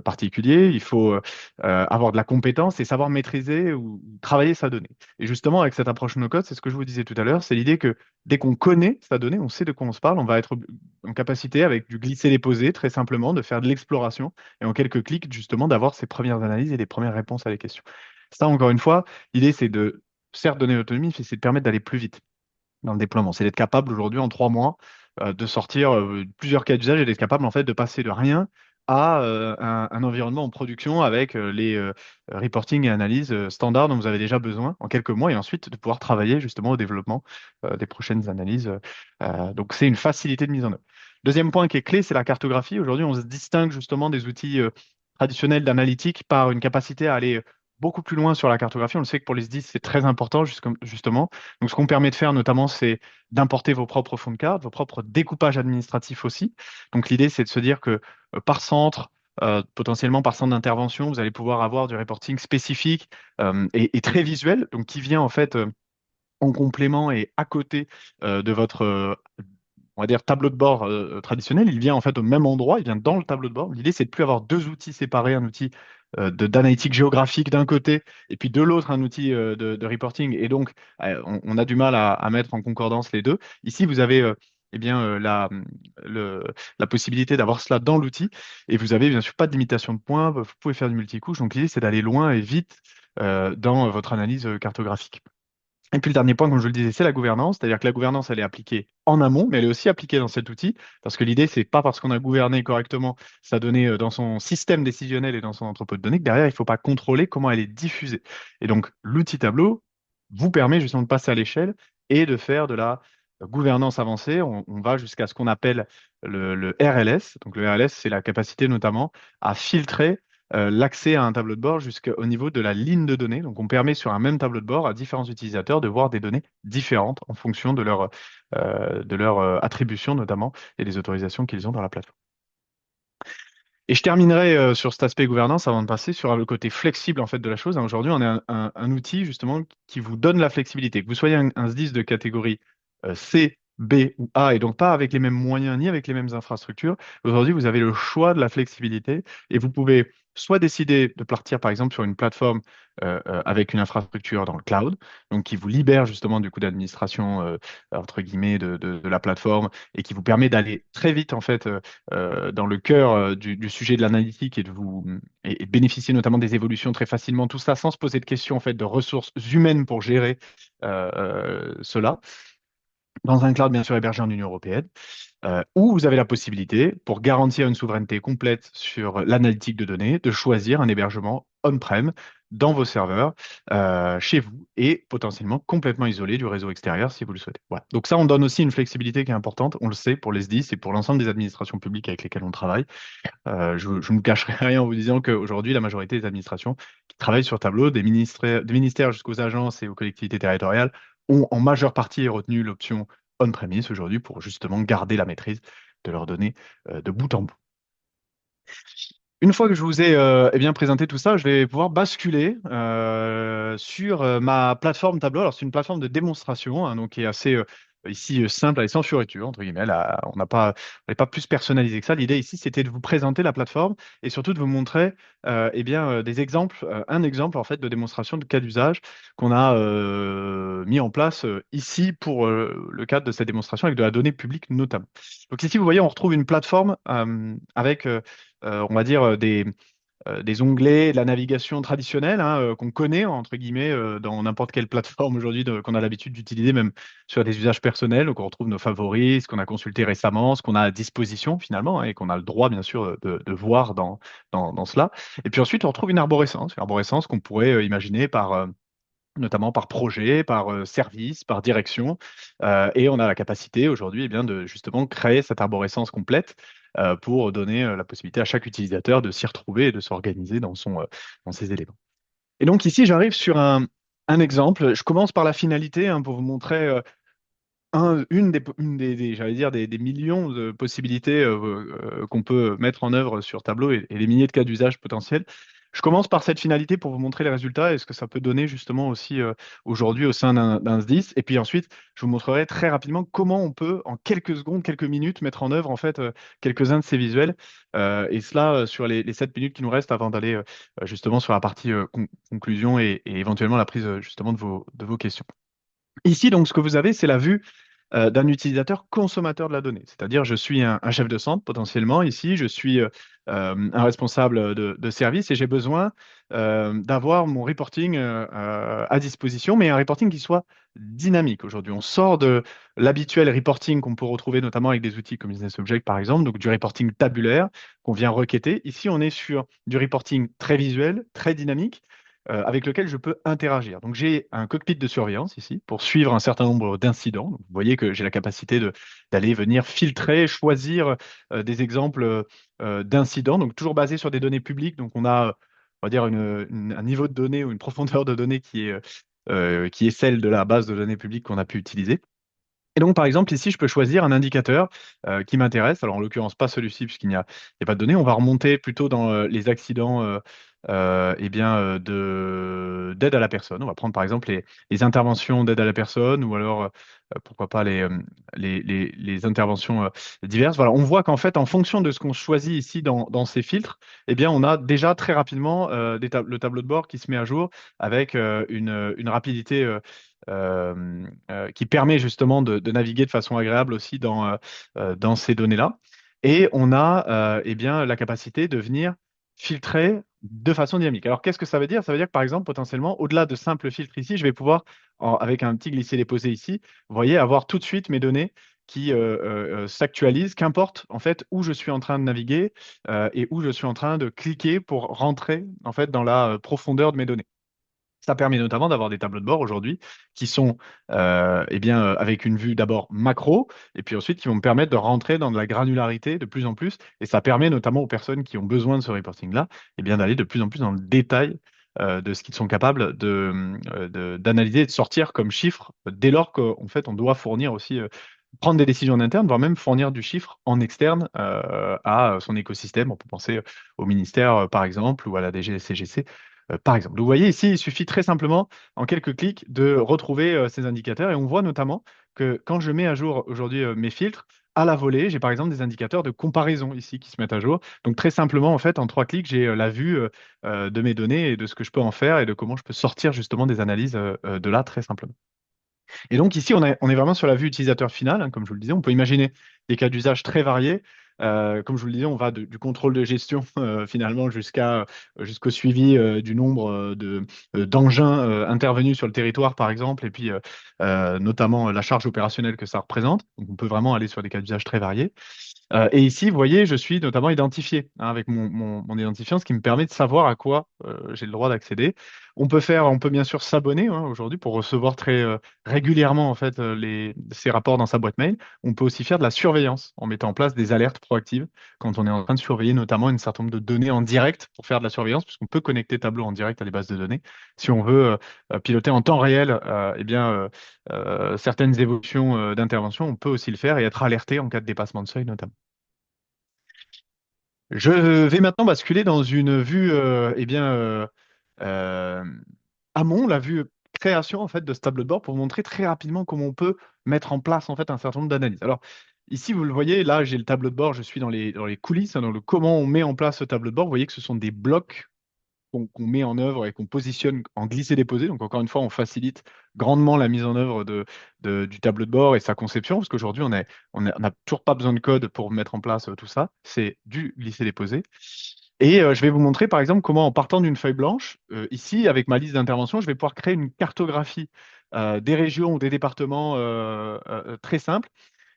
particulier. Il faut avoir de la compétence et savoir maîtriser ou travailler sa donnée. Et justement, avec cette approche no-code, c'est ce que je vous disais tout à l'heure, c'est l'idée que dès qu'on connaît sa donnée, on sait de quoi on se parle, on va être en capacité, avec du glisser-déposer, très simplement, de faire de l'exploration et en quelques clics, justement, d'avoir ses premières analyses et des premières réponses à des questions. Ça, encore une fois, l'idée, c'est de, certes, donner l'autonomie, mais c'est de permettre d'aller plus vite dans le déploiement. C'est d'être capable aujourd'hui, en 3 mois, de sortir plusieurs cas d'usage et d'être capable, en fait, de passer de rien à un environnement en production avec les reporting et analyses standards dont vous avez déjà besoin en quelques mois et ensuite de pouvoir travailler justement au développement des prochaines analyses. Donc, c'est une facilité de mise en œuvre. Deuxième point qui est clé, c'est la cartographie. Aujourd'hui, on se distingue justement des outils traditionnels d'analytique par une capacité à aller beaucoup plus loin sur la cartographie. On le sait que pour les SDIS, c'est très important, justement. Donc, ce qu'on permet de faire, notamment, c'est d'importer vos propres fonds de carte, vos propres découpages administratifs aussi. Donc, l'idée, c'est de se dire que par centre, potentiellement par centre d'intervention, vous allez pouvoir avoir du reporting spécifique et très visuel, donc qui vient en fait en complément et à côté de votre on va dire, tableau de bord traditionnel, il vient en fait au même endroit, il vient dans le tableau de bord. L'idée, c'est de plus avoir deux outils séparés, un outil d'analytique géographique d'un côté, et puis de l'autre, un outil de reporting. Et donc, on a du mal à mettre en concordance les deux. Ici, vous avez eh bien, le- la possibilité d'avoir cela dans l'outil, et vous avez bien sûr pas de limitation de points, vous pouvez faire du multicouche. Donc, l'idée, c'est d'aller loin et vite dans votre analyse cartographique. Et puis le dernier point, comme je le disais, c'est la gouvernance. C'est-à-dire que la gouvernance, elle est appliquée en amont, mais elle est aussi appliquée dans cet outil. Parce que l'idée, c'est pas parce qu'on a gouverné correctement sa donnée dans son système décisionnel et dans son entrepôt de données que derrière, il ne faut pas contrôler comment elle est diffusée. Et donc, l'outil Tableau vous permet justement de passer à l'échelle et de faire de la gouvernance avancée. On va jusqu'à ce qu'on appelle le RLS. Donc, le RLS, c'est la capacité notamment à filtrer l'accès à un tableau de bord jusqu'au niveau de la ligne de données. Donc, on permet sur un même tableau de bord à différents utilisateurs de voir des données différentes en fonction de leur attribution notamment et des autorisations qu'ils ont dans la plateforme. Et je terminerai sur cet aspect gouvernance avant de passer sur le côté flexible en fait de la chose. Aujourd'hui, on a un outil justement qui vous donne la flexibilité. Que vous soyez un SDIS de catégorie C, B ou A, et donc pas avec les mêmes moyens ni avec les mêmes infrastructures. Aujourd'hui, vous avez le choix de la flexibilité et vous pouvez soit décider de partir par exemple sur une plateforme avec une infrastructure dans le cloud, donc qui vous libère justement du coût d'administration entre guillemets de la plateforme et qui vous permet d'aller très vite en fait dans le cœur du sujet de l'analytique et et de bénéficier notamment des évolutions très facilement, tout ça sans se poser de questions en fait de ressources humaines pour gérer cela, dans un cloud bien sûr hébergé en Union européenne, où vous avez la possibilité, pour garantir une souveraineté complète sur l'analytique de données, de choisir un hébergement on-prem dans vos serveurs, chez vous, et potentiellement complètement isolé du réseau extérieur si vous le souhaitez. Voilà. Donc ça, on donne aussi une flexibilité qui est importante, on le sait pour les SDIS et pour l'ensemble des administrations publiques avec lesquelles on travaille. Je ne me cacherai rien en vous disant qu'aujourd'hui, la majorité des administrations qui travaillent sur Tableau, des ministères jusqu'aux agences et aux collectivités territoriales, ont en majeure partie retenu l'option on-premise aujourd'hui pour justement garder la maîtrise de leurs données de bout en bout. Une fois que je vous ai eh bien, présenté tout ça, je vais pouvoir basculer sur ma plateforme Tableau. Alors, c'est une plateforme de démonstration hein, donc, qui est assez ici simple et sans fioriture, entre guillemets. Là, on n'est pas plus personnalisé que ça. L'idée ici, c'était de vous présenter la plateforme et surtout de vous montrer eh bien, des exemples, un exemple en fait de démonstration de cas d'usage qu'on a mis en place ici pour le cadre de cette démonstration avec de la donnée publique notamment. Donc ici, vous voyez, on retrouve une plateforme avec on va dire, des onglets, de la navigation traditionnelle hein, qu'on connaît, entre guillemets, dans n'importe quelle plateforme aujourd'hui qu'on a l'habitude d'utiliser, même sur des usages personnels. Donc, on retrouve nos favoris, ce qu'on a consulté récemment, ce qu'on a à disposition finalement, hein, et qu'on a le droit, bien sûr, de voir dans cela. Et puis ensuite, on retrouve une arborescence qu'on pourrait imaginer par notamment par projet, par service, par direction. Et on a la capacité aujourd'hui eh bien, de justement créer cette arborescence complète pour donner la possibilité à chaque utilisateur de s'y retrouver et de s'organiser dans ses éléments. Et donc ici, j'arrive sur un exemple. Je commence par la finalité hein, pour vous montrer j'allais dire, des millions de possibilités qu'on peut mettre en œuvre sur Tableau et les milliers de cas d'usage potentiels. Je commence par cette finalité pour vous montrer les résultats et ce que ça peut donner justement aussi aujourd'hui au sein d'un SDIS. Et puis ensuite, je vous montrerai très rapidement comment on peut, en quelques secondes, quelques minutes, mettre en œuvre en fait quelques-uns de ces visuels. Et cela sur les 7 minutes qui nous restent avant d'aller justement sur la partie conclusion et éventuellement la prise justement de vos questions. Ici, donc, ce que vous avez, c'est la vue d'un utilisateur consommateur de la donnée. C'est-à-dire, je suis un chef de centre potentiellement ici, je suis un responsable de service et j'ai besoin d'avoir mon reporting à disposition, mais un reporting qui soit dynamique aujourd'hui. On sort de l'habituel reporting qu'on peut retrouver notamment avec des outils comme Business Object par exemple, donc du reporting tabulaire qu'on vient requêter. Ici, on est sur du reporting très visuel, très dynamique avec lequel je peux interagir. Donc j'ai un cockpit de surveillance ici pour suivre un certain nombre d'incidents. Donc, vous voyez que j'ai la capacité d'aller venir filtrer, choisir des exemples d'incidents, donc toujours basé sur des données publiques. Donc on a, on va dire, un niveau de données ou une profondeur de données qui est celle de la base de données publiques qu'on a pu utiliser. Et donc, par exemple, ici, je peux choisir un indicateur qui m'intéresse. Alors, en l'occurrence, pas celui-ci, puisqu'il n'y a pas de données. On va remonter plutôt dans les accidents d'aide à la personne. On va prendre, par exemple, les interventions d'aide à la personne ou alors, pourquoi pas, les interventions diverses. Voilà, on voit qu'en fait, en fonction de ce qu'on choisit ici dans ces filtres, eh bien, on a déjà très rapidement le tableau de bord qui se met à jour avec une rapidité qui permet justement de naviguer de façon agréable aussi dans ces données-là. Et on a eh bien, la capacité de venir filtrer de façon dynamique. Alors, qu'est-ce que ça veut dire? Ça veut dire que, par exemple, potentiellement, au-delà de simples filtres ici, je vais pouvoir, avec un petit glisser-déposer ici, vous voyez, avoir tout de suite mes données qui s'actualisent, qu'importe en fait où je suis en train de naviguer et où je suis en train de cliquer pour rentrer en fait dans la profondeur de mes données. Ça permet notamment d'avoir des tableaux de bord aujourd'hui qui sont eh bien, avec une vue d'abord macro et puis ensuite qui vont me permettre de rentrer dans de la granularité de plus en plus. Et ça permet notamment aux personnes qui ont besoin de ce reporting-là eh bien, d'aller de plus en plus dans le détail de ce qu'ils sont capables d'analyser et de sortir comme chiffres dès lors qu'en fait, on doit fournir aussi, prendre des décisions en interne, voire même fournir du chiffre en externe à son écosystème. On peut penser au ministère, par exemple, ou à la DGCGC par exemple. Donc, vous voyez ici, il suffit très simplement, en quelques clics, de retrouver ces indicateurs. Et on voit notamment que quand je mets à jour aujourd'hui mes filtres, à la volée, j'ai par exemple des indicateurs de comparaison ici qui se mettent à jour. Donc très simplement, en fait, en 3 clics, j'ai la vue de mes données et de ce que je peux en faire et de comment je peux sortir justement des analyses de là très simplement. Et donc ici, on est vraiment sur la vue utilisateur final, hein, comme je vous le disais. On peut imaginer des cas d'usage très variés. Comme je vous le disais, on va du contrôle de gestion finalement jusqu'au suivi du nombre d'engins intervenus sur le territoire, par exemple, et puis notamment la charge opérationnelle que ça représente. Donc on peut vraiment aller sur des cas d'usage très variés. Et ici, vous voyez, je suis notamment identifié hein, avec mon identifiant, ce qui me permet de savoir à quoi j'ai le droit d'accéder. On peut bien sûr s'abonner hein, aujourd'hui pour recevoir très régulièrement en fait ces rapports dans sa boîte mail. On peut aussi faire de la surveillance en mettant en place des alertes proactives quand on est en train de surveiller notamment un certain nombre de données en direct pour faire de la surveillance, puisqu'on peut connecter Tableau en direct à des bases de données. Si on veut piloter en temps réel, eh bien certaines évolutions d'intervention, on peut aussi le faire et être alerté en cas de dépassement de seuil notamment. Je vais maintenant basculer dans une vue eh bien, euh, amont, la vue création en fait, de ce tableau de bord pour vous montrer très rapidement comment on peut mettre en place en fait, un certain nombre d'analyses. Alors, ici, vous le voyez, là, j'ai le tableau de bord, je suis dans les coulisses, hein, dans le comment on met en place ce tableau de bord. Vous voyez que ce sont des blocs qu'on met en œuvre et qu'on positionne en glisser-déposer. Donc, encore une fois, on facilite grandement la mise en œuvre du tableau de bord et sa conception, parce qu'aujourd'hui, on n'a toujours pas besoin de code pour mettre en place tout ça. C'est du glisser-déposer. Et je vais vous montrer, par exemple, comment, en partant d'une feuille blanche, ici, avec ma liste d'interventions, je vais pouvoir créer une cartographie des régions ou des départements très simple.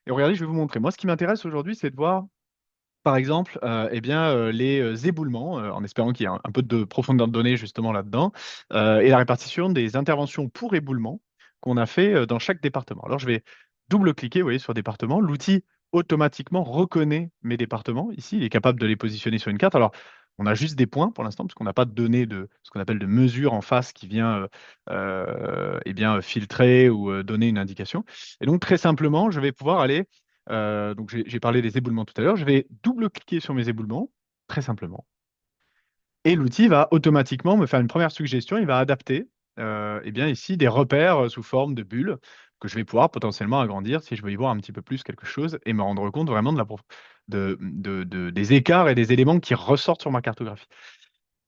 Et regardez, je vais vous montrer. Moi, ce qui m'intéresse aujourd'hui, c'est de voir par exemple, eh bien, les éboulements, en espérant qu'il y ait un peu de profondeur de données justement là-dedans, et la répartition des interventions pour éboulement qu'on a fait dans chaque département. Alors, je vais double-cliquer, vous voyez, sur département. L'outil automatiquement reconnaît mes départements. Ici, il est capable de les positionner sur une carte. Alors, on a juste des points pour l'instant, parce qu'on n'a pas de données de ce qu'on appelle de mesure en face qui vient eh bien, filtrer ou donner une indication. Et donc, très simplement, je vais pouvoir aller donc j'ai parlé des éboulements tout à l'heure. Je vais double-cliquer sur mes éboulements, très simplement. Et l'outil va automatiquement me faire une première suggestion. Il va adapter eh bien ici des repères sous forme de bulles que je vais pouvoir potentiellement agrandir si je veux y voir un petit peu plus quelque chose et me rendre compte vraiment des écarts et des éléments qui ressortent sur ma cartographie.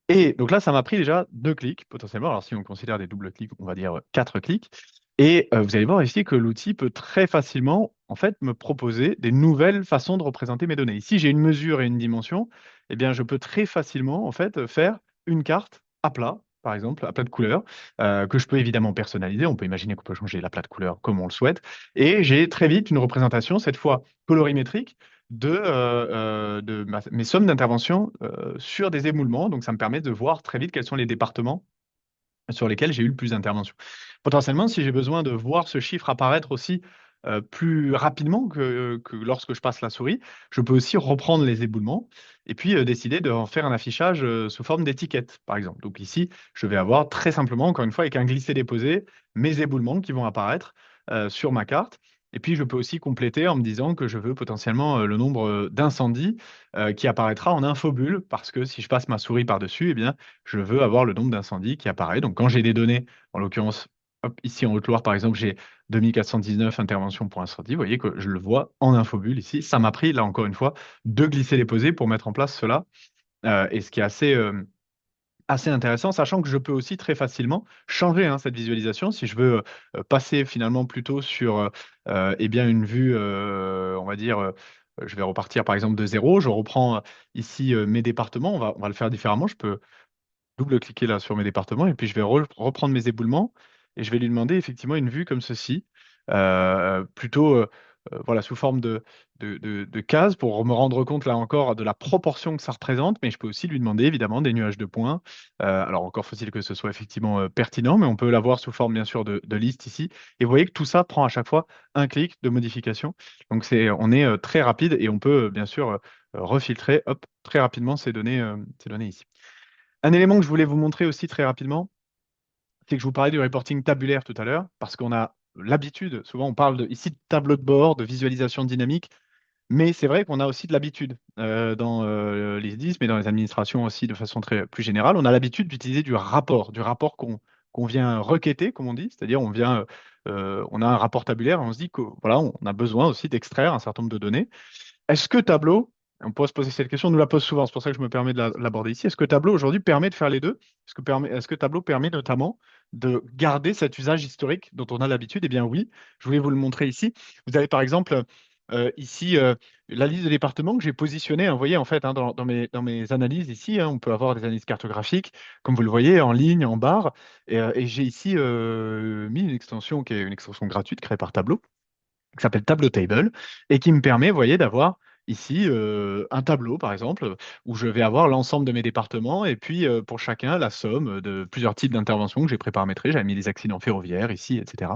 Et donc là, ça m'a pris déjà 2 clics potentiellement. Alors si on considère des doubles clics, on va dire 4 clics. Et vous allez voir ici que l'outil peut très facilement en fait me proposer des nouvelles façons de représenter mes données. Ici, j'ai une mesure et une dimension. Eh bien, je peux très facilement en fait faire une carte à plat, par exemple, à plat de couleur, que je peux évidemment personnaliser. On peut imaginer qu'on peut changer la plat de couleur comme on le souhaite. Et j'ai très vite une représentation, cette fois colorimétrique, de mes sommes d'intervention sur des émoulements. Donc, ça me permet de voir très vite quels sont les départements sur lesquels j'ai eu le plus d'interventions. Potentiellement, si j'ai besoin de voir ce chiffre apparaître aussi plus rapidement que lorsque je passe la souris, je peux aussi reprendre les éboulements et puis décider d'en faire un affichage sous forme d'étiquette, par exemple. Donc ici, je vais avoir très simplement, encore une fois, avec un glisser-déposer, mes éboulements qui vont apparaître sur ma carte. Et puis, je peux aussi compléter en me disant que je veux potentiellement le nombre d'incendies qui apparaîtra en infobulle, parce que si je passe ma souris par-dessus, eh bien, je veux avoir le nombre d'incendies qui apparaît. Donc, quand j'ai des données, en l'occurrence, hop, ici en Haute-Loire, par exemple, j'ai 2419 interventions pour incendie. Vous voyez que je le vois en infobulle ici. Ça m'a pris, là encore une fois, de glisser-déposer pour mettre en place cela. Et ce qui est assez intéressant, sachant que je peux aussi très facilement changer cette visualisation si je veux passer finalement plutôt sur eh bien une vue, on va dire, je vais repartir par exemple de zéro. Je reprends ici mes départements. On va le faire différemment. Je peux double-cliquer là sur mes départements et puis je vais reprendre mes éboulements et je vais lui demander effectivement une vue comme ceci, plutôt voilà, sous forme de cases pour me rendre compte là encore de la proportion que ça représente, mais je peux aussi lui demander évidemment des nuages de points. Alors encore faut-il que ce soit effectivement pertinent, mais on peut l'avoir sous forme bien sûr de liste ici. Et vous voyez que tout ça prend à chaque fois un clic de modification. Donc on est très rapide et on peut bien sûr refiltrer hop, très rapidement ces données ici. Un élément que je voulais vous montrer aussi très rapidement, c'est que je vous parlais du reporting tabulaire tout à l'heure, parce qu'on a l'habitude, souvent on parle ici de tableau de bord, de visualisation dynamique, mais c'est vrai qu'on a aussi de l'habitude dans les SDIS, mais dans les administrations aussi de façon très plus générale, on a l'habitude d'utiliser du rapport qu'on vient requêter, comme on dit, c'est-à-dire on a un rapport tabulaire et on se dit que voilà, on a besoin aussi d'extraire un certain nombre de données. Est-ce que Tableau, on peut se poser cette question, on nous la pose souvent, c'est pour ça que je me permets de l'aborder ici. Est-ce que Tableau aujourd'hui permet de faire les deux? Est-ce que Tableau permet notamment de garder cet usage historique dont on a l'habitude? Eh bien oui, je voulais vous le montrer ici. Vous avez par exemple ici la liste de départements que j'ai positionnée. Vous voyez en fait dans mes analyses ici, on peut avoir des analyses cartographiques, comme vous le voyez, en ligne, en barre. Et j'ai ici mis une extension qui est une extension gratuite créée par Tableau qui s'appelle Tableau Table et qui me permet, vous voyez, d'avoir ici un tableau, par exemple, où je vais avoir l'ensemble de mes départements et puis pour chacun la somme de plusieurs types d'interventions que j'ai préparamétrées. J'avais mis les accidents ferroviaires ici, etc.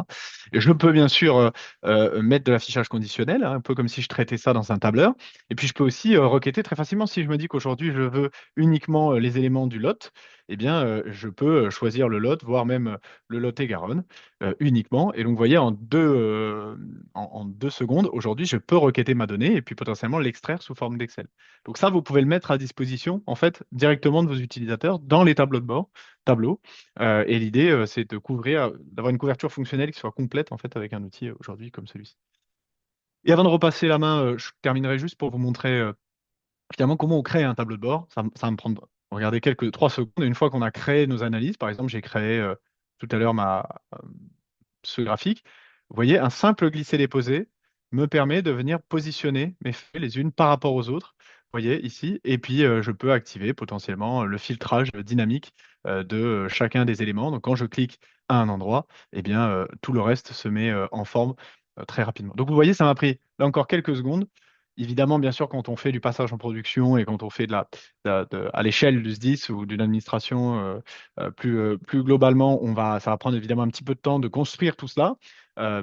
Et je peux bien sûr mettre de l'affichage conditionnel, un peu comme si je traitais ça dans un tableur. Et puis je peux aussi requêter très facilement si je me dis qu'aujourd'hui je veux uniquement les éléments du lot. Eh bien, je peux choisir le lot, voire même le Lot-et-Garonne uniquement. Et donc, vous voyez, en 2 secondes, aujourd'hui, je peux requêter ma donnée et puis potentiellement l'extraire sous forme d'Excel. Donc ça, vous pouvez le mettre à disposition, en fait, directement de vos utilisateurs dans les tableaux de bord, tableaux. Et l'idée, c'est de d'avoir une couverture fonctionnelle qui soit complète, en fait, avec un outil aujourd'hui comme celui-ci. Et avant de repasser la main, je terminerai juste pour vous montrer finalement comment on crée un tableau de bord. Ça va me prendre, regardez, quelques 3 secondes. Et une fois qu'on a créé nos analyses, par exemple, j'ai créé tout à l'heure ce graphique, vous voyez, un simple glisser-déposer me permet de venir positionner mes feuilles les unes par rapport aux autres. Vous voyez ici, et puis je peux activer potentiellement le filtrage dynamique de chacun des éléments. Donc quand je clique à un endroit, eh bien tout le reste se met en forme très rapidement. Donc vous voyez, ça m'a pris là encore quelques secondes. Évidemment, bien sûr, quand on fait du passage en production et quand on fait à l'échelle du SDIS ou d'une administration plus globalement, ça va prendre évidemment un petit peu de temps de construire tout cela.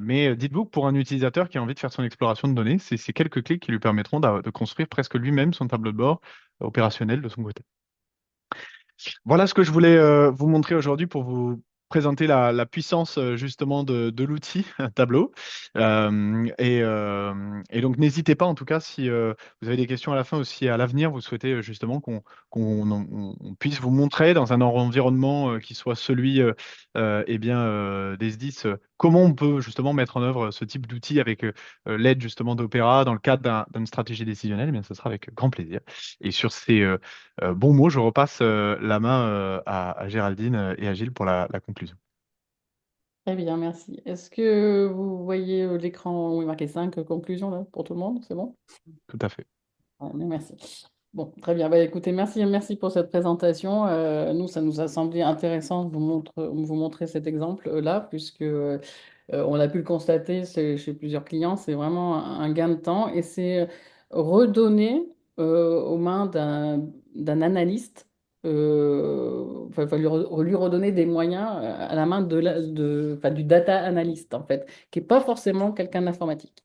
Mais dites-vous que pour un utilisateur qui a envie de faire son exploration de données, c'est ces quelques clics qui lui permettront de construire presque lui-même son tableau de bord opérationnel de son côté. Voilà ce que je voulais vous montrer aujourd'hui pour vous présenter la puissance justement de l'outil Tableau. Et donc n'hésitez pas en tout cas si vous avez des questions à la fin aussi à l'avenir, vous souhaitez justement qu'on puisse vous montrer dans un environnement qui soit celui eh bien, des SDIS, comment on peut justement mettre en œuvre ce type d'outil avec l'aide justement d'Opéra dans le cadre d'une stratégie décisionnelle, eh bien, ce sera avec grand plaisir. Et sur ces bons mots, je repasse la main à Géraldine et à Gilles pour la conclusion. Très bien, merci. Est-ce que vous voyez l'écran où il est marqué 5 conclusions là, pour tout le monde? C'est bon? Tout à fait. Ouais, mais merci. Bon, très bien. Bah, écoutez, merci pour cette présentation. Nous, ça nous a semblé intéressant de vous montrer cet exemple-là, puisque on a pu le constater chez plusieurs clients, c'est vraiment un gain de temps et c'est redonner aux mains d'un analyste, enfin, lui redonner des moyens à la main enfin, du data analyst, en fait, qui n'est pas forcément quelqu'un d'informatique.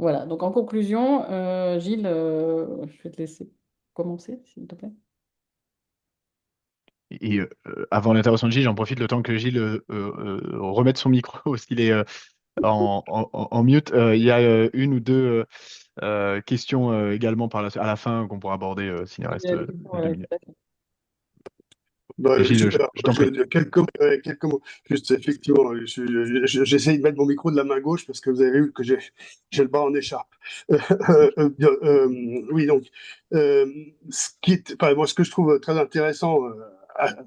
Voilà, donc en conclusion, Gilles, je vais te laisser commencer, s'il te plaît. Et avant l'intervention de Gilles, j'en profite le temps que Gilles remette son micro parce qu'il est en mute. Il y a une ou deux questions également à la fin qu'on pourra aborder s'il reste deux Voilà, tout minutes. à fait. Bah, Gilles, je t'en prie. juste effectivement, j'essaie de mettre mon micro de la main gauche parce que vous avez vu que j'ai le bras en écharpe. Oui, donc, enfin, moi, ce que je trouve très intéressant,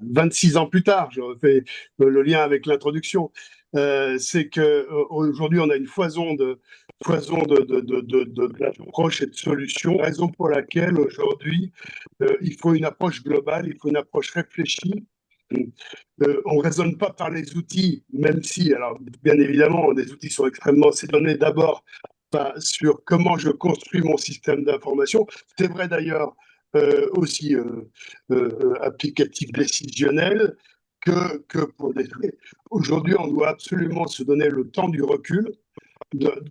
26 ans plus tard, je refais le lien avec l'introduction, c'est que aujourd'hui, on a une foison d'approches et de solutions, raison pour laquelle aujourd'hui, il faut une approche globale, il faut une approche réfléchie. On ne raisonne pas par les outils, même si, alors bien évidemment, des outils sont extrêmement. C'est donné d'abord sur comment je construis mon système d'information. C'est vrai d'ailleurs aussi applicatif décisionnel que pour des. Aujourd'hui, on doit absolument se donner le temps du recul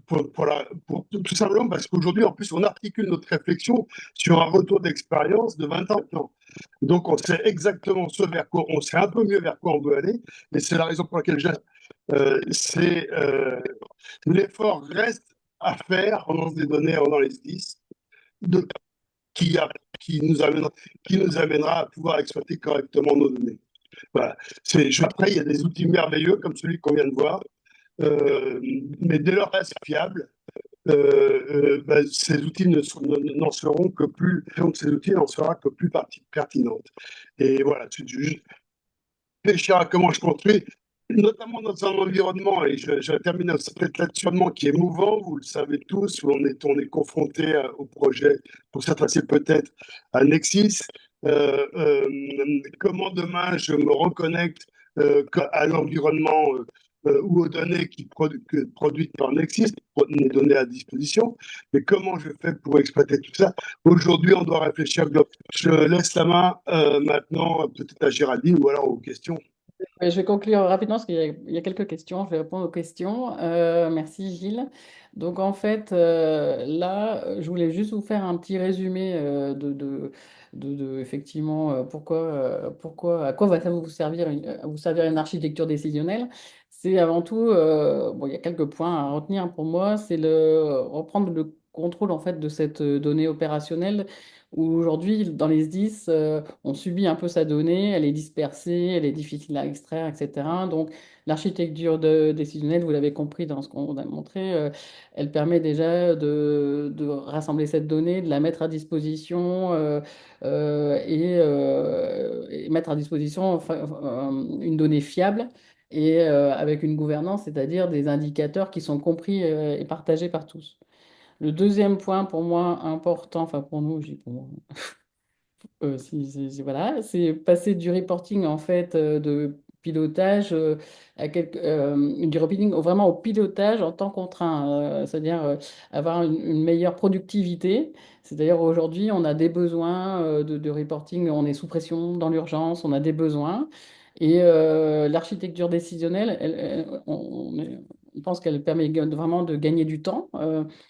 tout simplement parce qu'aujourd'hui, en plus, on articule notre réflexion sur un retour d'expérience de 20 ans. Donc, on sait exactement on sait un peu mieux vers quoi on veut aller, et c'est la raison pour laquelle l'effort reste à faire en lance des données, dans les 10, de, qui, a, qui nous amènera à pouvoir exploiter correctement nos données. Voilà. Après, il y a des outils merveilleux comme celui qu'on vient de voir, mais dès lors reste fiable, ces outils n'en seront que plus, donc ces outils n'en sera que plus pertinentes. Et voilà, juste réfléchir à comment je construis, notamment dans un environnement, et je termine peut-être là-dessus, qui est mouvant, vous le savez tous, où on est confronté au projet, pour certains c'est peut-être à Nexis. Comment demain je me reconnecte à l'environnement ou aux données produites par Nexis, les données à disposition, mais comment je fais pour exploiter tout ça? Aujourd'hui, on doit réfléchir. Je laisse la main maintenant peut-être à Géraldine ou alors aux questions. Je vais conclure rapidement parce qu'il y a quelques questions. Je vais répondre aux questions. Merci Gilles. Donc en fait, là, je voulais juste vous faire un petit résumé effectivement à quoi va ça vous servir une architecture décisionnelle. C'est avant tout, bon, il y a quelques points à retenir pour moi. C'est reprendre le contrôle en fait de cette donnée opérationnelle où aujourd'hui, dans les SDIS, on subit un peu sa donnée, elle est dispersée, elle est difficile à extraire, etc. Donc, l'architecture décisionnelle, vous l'avez compris dans ce qu'on a montré, elle permet déjà de rassembler cette donnée, de la mettre à disposition et mettre à disposition enfin, une donnée fiable et avec une gouvernance, c'est-à-dire des indicateurs qui sont compris et partagés par tous. Le deuxième point pour moi important, enfin pour nous, j'ai pour moi, voilà, c'est passer du reporting en fait de pilotage du reporting vraiment au pilotage en temps contraint, c'est-à-dire avoir une meilleure productivité. C'est-à-dire aujourd'hui, on a des besoins de reporting, on est sous pression dans l'urgence, on a des besoins. Et l'architecture décisionnelle, on pense qu'elle permet vraiment de gagner du temps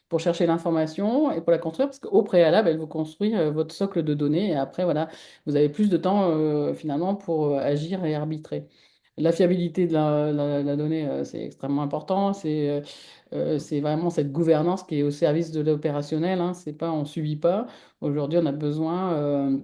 pour chercher l'information et pour la construire, parce qu'au préalable, elle vous construit votre socle de données et après, voilà, vous avez plus de temps finalement pour agir et arbitrer. La fiabilité de la donnée, c'est extrêmement important. C'est vraiment cette gouvernance qui est au service de l'opérationnel, hein. C'est pas, on subit pas. Aujourd'hui, on a besoin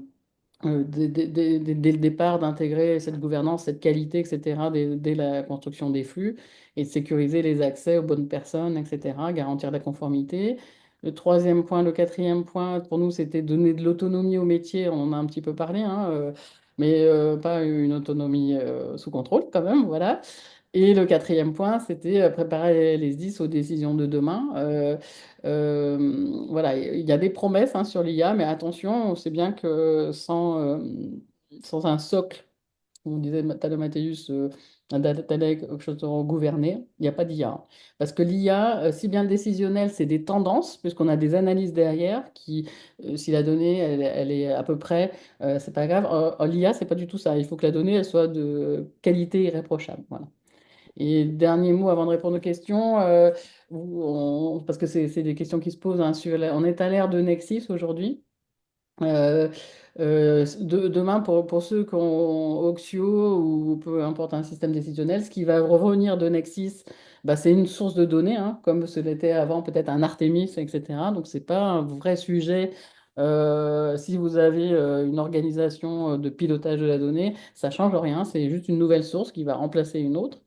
dès le départ d'intégrer cette gouvernance, cette qualité, etc., dès la construction des flux et de sécuriser les accès aux bonnes personnes, etc., garantir la conformité. Le troisième point, le quatrième point, pour nous, c'était donner de l'autonomie au métier. On en a un petit peu parlé, hein, mais pas une autonomie sous contrôle quand même, voilà. Et le quatrième point, c'était préparer les SDIS aux décisions de demain. Voilà, il y a des promesses, hein, sur l'IA, mais attention, on sait bien que sans un socle, comme on disait Thales Mathéus, un data lake, quelque chose de gouverné, il n'y a pas d'IA. Parce que l'IA, si bien le décisionnel, c'est des tendances, puisqu'on a des analyses derrière qui, si la donnée, elle est à peu près, c'est pas grave. L'IA, c'est pas du tout ça. Il faut que la donnée, elle soit de qualité irréprochable. Voilà. Et dernier mot avant de répondre aux questions, parce que c'est des questions qui se posent, hein, on est à l'ère de Nexis aujourd'hui. Euh, Demain, pour ceux qui ont Oxio ou peu importe un système décisionnel, ce qui va revenir de Nexis, bah, c'est une source de données, hein, comme ce l'était avant peut-être un Artemis, etc. Donc, c'est pas un vrai sujet. Si vous avez une organisation de pilotage de la donnée, ça change rien, c'est juste une nouvelle source qui va remplacer une autre.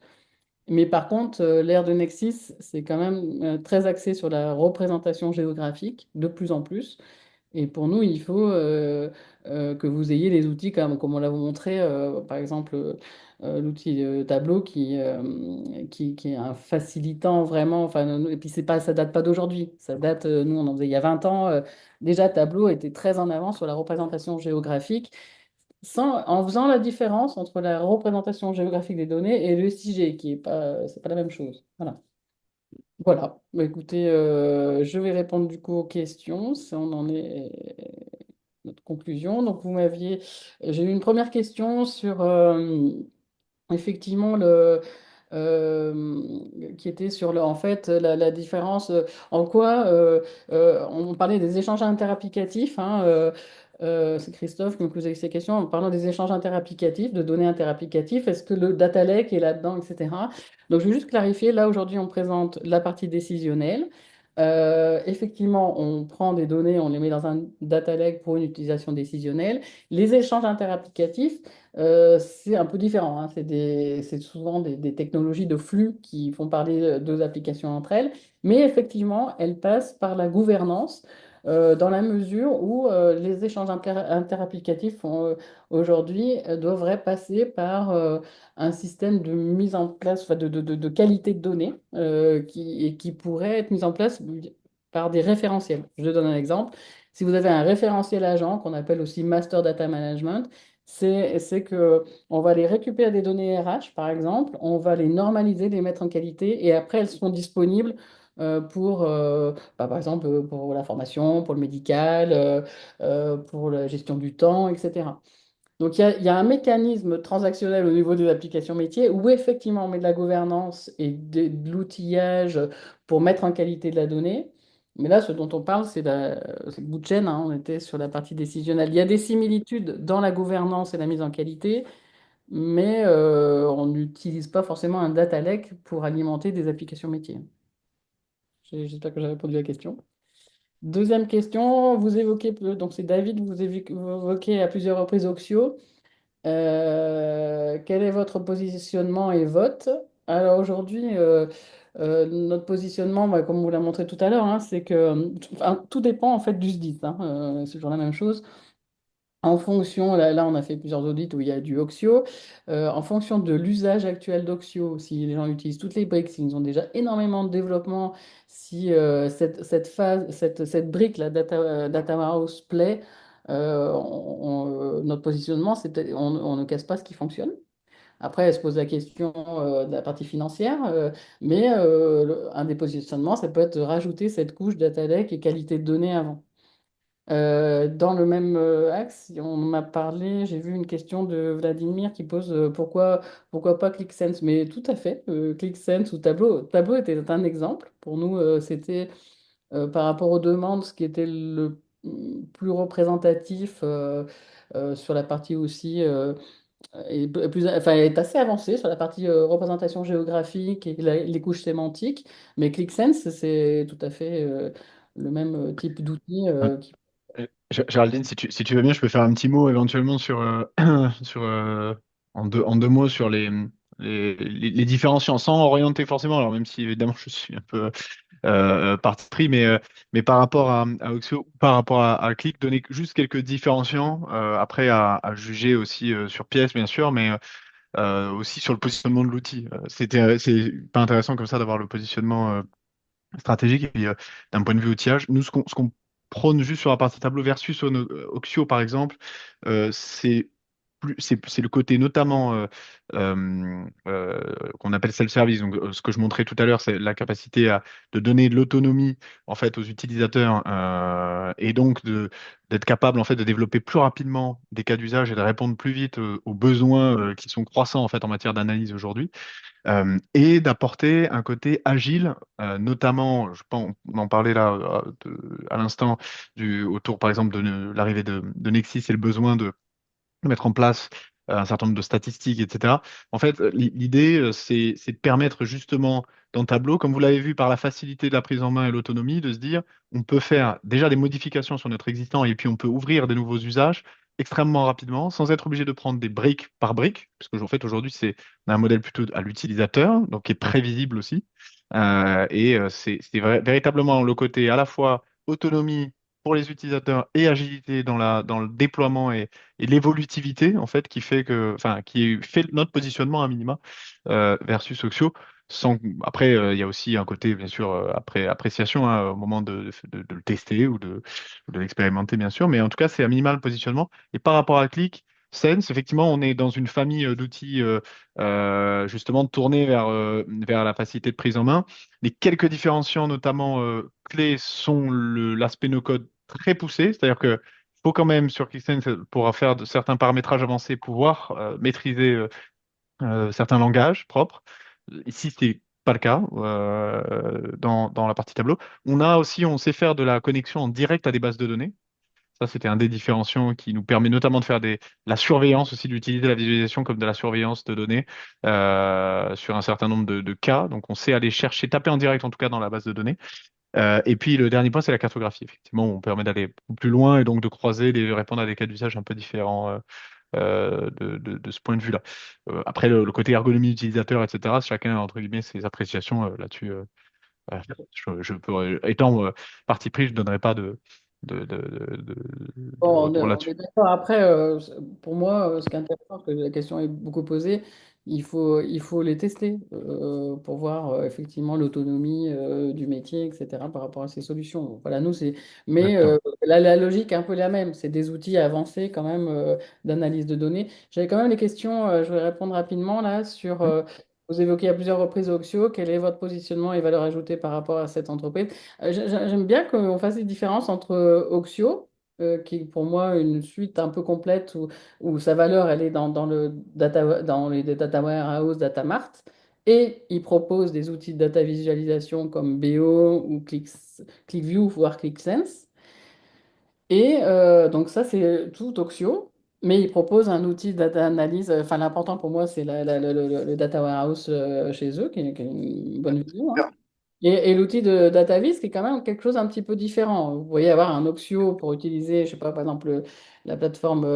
Mais par contre, l'ère de Nexis, c'est quand même très axé sur la représentation géographique, de plus en plus. Et pour nous, il faut que vous ayez des outils comme on l'a montré, par exemple, l'outil Tableau qui est un facilitant vraiment. Enfin, et puis c'est pas, ça date pas d'aujourd'hui. Ça date, nous, on en faisait il y a 20 ans. Déjà, Tableau était très en avant sur la représentation géographique en faisant la différence entre la représentation géographique des données et le SIG, qui est pas, c'est pas la même chose. Voilà. Voilà. Bah, écoutez, je vais répondre du coup aux questions, si on en est notre conclusion. Donc, j'ai eu une première question sur effectivement qui était sur en fait la différence, en quoi on parlait des échanges interapplicatifs, hein, c'est Christophe qui me posait ces questions en parlant des échanges interapplicatifs, de données interapplicatifs, est-ce que le data lake est là-dedans, etc. Donc je vais juste clarifier, là aujourd'hui on présente la partie décisionnelle. Effectivement, on prend des données, on les met dans un data lake pour une utilisation décisionnelle. Les échanges interapplicatifs, c'est un peu différent, hein. C'est souvent des technologies de flux qui font parler deux applications entre elles, mais effectivement, elles passent par la gouvernance dans la mesure où les échanges interapplicatifs aujourd'hui devraient passer par un système de mise en place, enfin, de qualité de données et qui pourrait être mis en place par des référentiels. Je donne un exemple. Si vous avez un référentiel agent qu'on appelle aussi Master Data Management, c'est que on va les récupérer des données RH, par exemple, on va les normaliser, les mettre en qualité, et après elles seront disponibles par exemple, pour la formation, pour le médical, pour la gestion du temps, etc. Donc il y a un mécanisme transactionnel au niveau des applications métiers où effectivement on met de la gouvernance et de l'outillage pour mettre en qualité de la donnée. Mais là, ce dont on parle, c'est le bout de chaîne, hein. On était sur la partie décisionnelle. Il y a des similitudes dans la gouvernance et la mise en qualité, mais on n'utilise pas forcément un data lake pour alimenter des applications métiers. J'espère que j'ai répondu à la question. Deuxième question, vous évoquez, donc c'est David, vous évoquez à plusieurs reprises Oxio. Quel est votre positionnement et vote? Alors aujourd'hui, notre positionnement, bah, comme on vous l'a montré tout à l'heure, hein, c'est que enfin, tout dépend en fait du SDIS, hein, c'est toujours la même chose. En fonction, là, on a fait plusieurs audits où il y a du Oxio. En fonction de l'usage actuel d'Oxio, si les gens utilisent toutes les briques, s'ils ont déjà énormément de développement, si cette brique, la Data Warehouse plaît, notre positionnement, on ne casse pas ce qui fonctionne. Après, elle se pose la question de la partie financière, mais un des positionnements, ça peut être de rajouter cette couche data lake et qualité de données avant. Dans le même axe, on m'a parlé, j'ai vu une question de Vladimir qui pose pourquoi pas ClickSense, mais tout à fait, ClickSense ou Tableau. Tableau était un exemple. Pour nous, c'était par rapport aux demandes, ce qui était le plus représentatif sur la partie aussi enfin, est assez avancé sur la partie représentation géographique et les couches sémantiques, mais ClickSense, c'est tout à fait le même type d'outil Géraldine, si tu veux bien, je peux faire un petit mot éventuellement sur, sur en deux mots sur les différenciants, sans orienter forcément, alors même si évidemment je suis un peu parti pris, mais par rapport à Oxio, par rapport à Click, donner juste quelques différenciants, après à juger aussi sur pièce, bien sûr, mais aussi sur le positionnement de l'outil. C'est pas intéressant comme ça d'avoir le positionnement stratégique. Et puis, d'un point de vue outillage, nous, ce qu'on prône juste sur la partie tableau versus Oxio, par exemple, c'est c'est le côté notamment qu'on appelle self-service. Donc, ce que je montrais tout à l'heure, c'est la capacité de donner de l'autonomie en fait aux utilisateurs et donc d'être capable en fait de développer plus rapidement des cas d'usage et de répondre plus vite aux besoins qui sont croissants en fait en matière d'analyse aujourd'hui et d'apporter un côté agile, notamment, je pense, on en parlait là à l'instant, autour par exemple de l'arrivée de Nexis et le besoin de mettre en place un certain nombre de statistiques, etc. En fait, l'idée, c'est de permettre justement dans Tableau, comme vous l'avez vu par la facilité de la prise en main et l'autonomie, de se dire, on peut faire déjà des modifications sur notre existant et puis on peut ouvrir des nouveaux usages extrêmement rapidement, sans être obligé de prendre des briques par briques, parce que en fait aujourd'hui c'est on a un modèle plutôt à l'utilisateur, donc qui est prévisible aussi, c'est véritablement le côté à la fois autonomie pour les utilisateurs et agilité dans le déploiement et l'évolutivité en fait qui fait que, enfin, qui fait notre positionnement à minima versus Oxio. Après, il y a aussi un côté, bien sûr, après appréciation hein, au moment de le tester ou de l'expérimenter, bien sûr. Mais en tout cas, c'est à minima le positionnement. Et par rapport à Click, Sense, effectivement, on est dans une famille d'outils justement tournés vers la facilité de prise en main. Les quelques différenciants, notamment clés, sont l'aspect no-code très poussé, c'est-à-dire que faut quand même sur Kicksense pour faire de certains paramétrages avancés pouvoir maîtriser certains langages propres. Ici, c'est pas le cas dans la partie tableau. On sait faire de la connexion en direct à des bases de données. Ça, c'était un des différenciants qui nous permet notamment de faire la surveillance aussi, d'utiliser la visualisation comme de la surveillance de données sur un certain nombre de cas. Donc, on sait aller chercher, taper en direct en tout cas dans la base de données. Et puis le dernier point, c'est la cartographie. Effectivement, on permet d'aller beaucoup plus loin et donc de croiser, de répondre à des cas d'usage un peu différents de ce point de vue-là. Après, le côté ergonomie utilisateur, etc., chacun a entre guillemets ses appréciations là-dessus. Euh, je peux, étant parti pris, je ne donnerai pas de bon, retour on est là-dessus. d'accord. Après, pour moi, ce qui est intéressant, parce que la question est beaucoup posée, il faut les tester pour voir effectivement l'autonomie du métier, etc., par rapport à ces solutions. Voilà, nous, c'est. Mais Exactement. la logique est un peu la même. C'est des outils avancés quand même d'analyse de données. J'avais quand même des questions, je vais répondre rapidement là sur. Hmm. Vous évoquez à plusieurs reprises Oxio. Quel est votre positionnement et valeur ajoutée par rapport à cette entreprise? J'aime bien qu'on fasse des différences entre Oxio qui est pour moi une suite un peu complète où sa valeur elle est dans les data warehouse, data mart, et il propose des outils de data visualisation comme BO ou ClickView, voire ClickSense. Et donc ça c'est tout Oxio, mais il propose un outil de data analyse. Enfin l'important pour moi c'est le data warehouse chez eux, qui est une bonne vision, hein. Et l'outil de DataVis, qui est quand même quelque chose un petit peu différent. Vous voyez avoir un Oxio pour utiliser, je sais pas, par exemple, la plateforme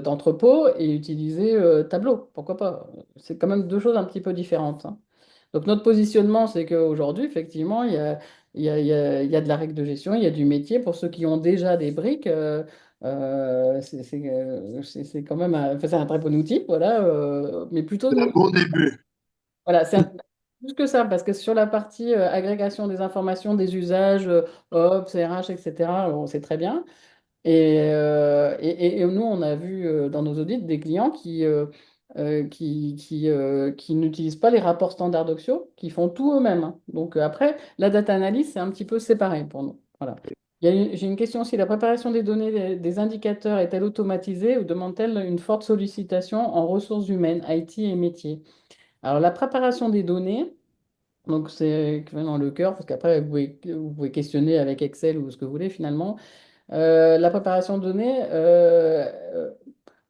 d'entrepôt et utiliser Tableau. Pourquoi pas? C'est quand même deux choses un petit peu différentes, hein. Donc notre positionnement, c'est qu'aujourd'hui, effectivement, il y a de la règle de gestion, il y a du métier. Pour ceux qui ont déjà des briques, c'est quand même enfin, c'est un très bon outil, voilà, mais plutôt C'est un bon début. voilà, plus que ça, parce que sur la partie agrégation des informations, des usages, Ops, RH, etc., on sait très bien. Et nous, on a vu dans nos audits des clients qui n'utilisent pas les rapports standards d'Oxio, qui font tout eux-mêmes, hein. Donc après, la data analyse, c'est un petit peu séparé pour nous. Voilà. J'ai une question aussi. La préparation des données des indicateurs est-elle automatisée ou demande-t-elle une forte sollicitation en ressources humaines, IT et métiers? Alors, la préparation des données, donc c'est vraiment le cœur, parce qu'après, vous pouvez questionner avec Excel ou ce que vous voulez finalement. La préparation de données,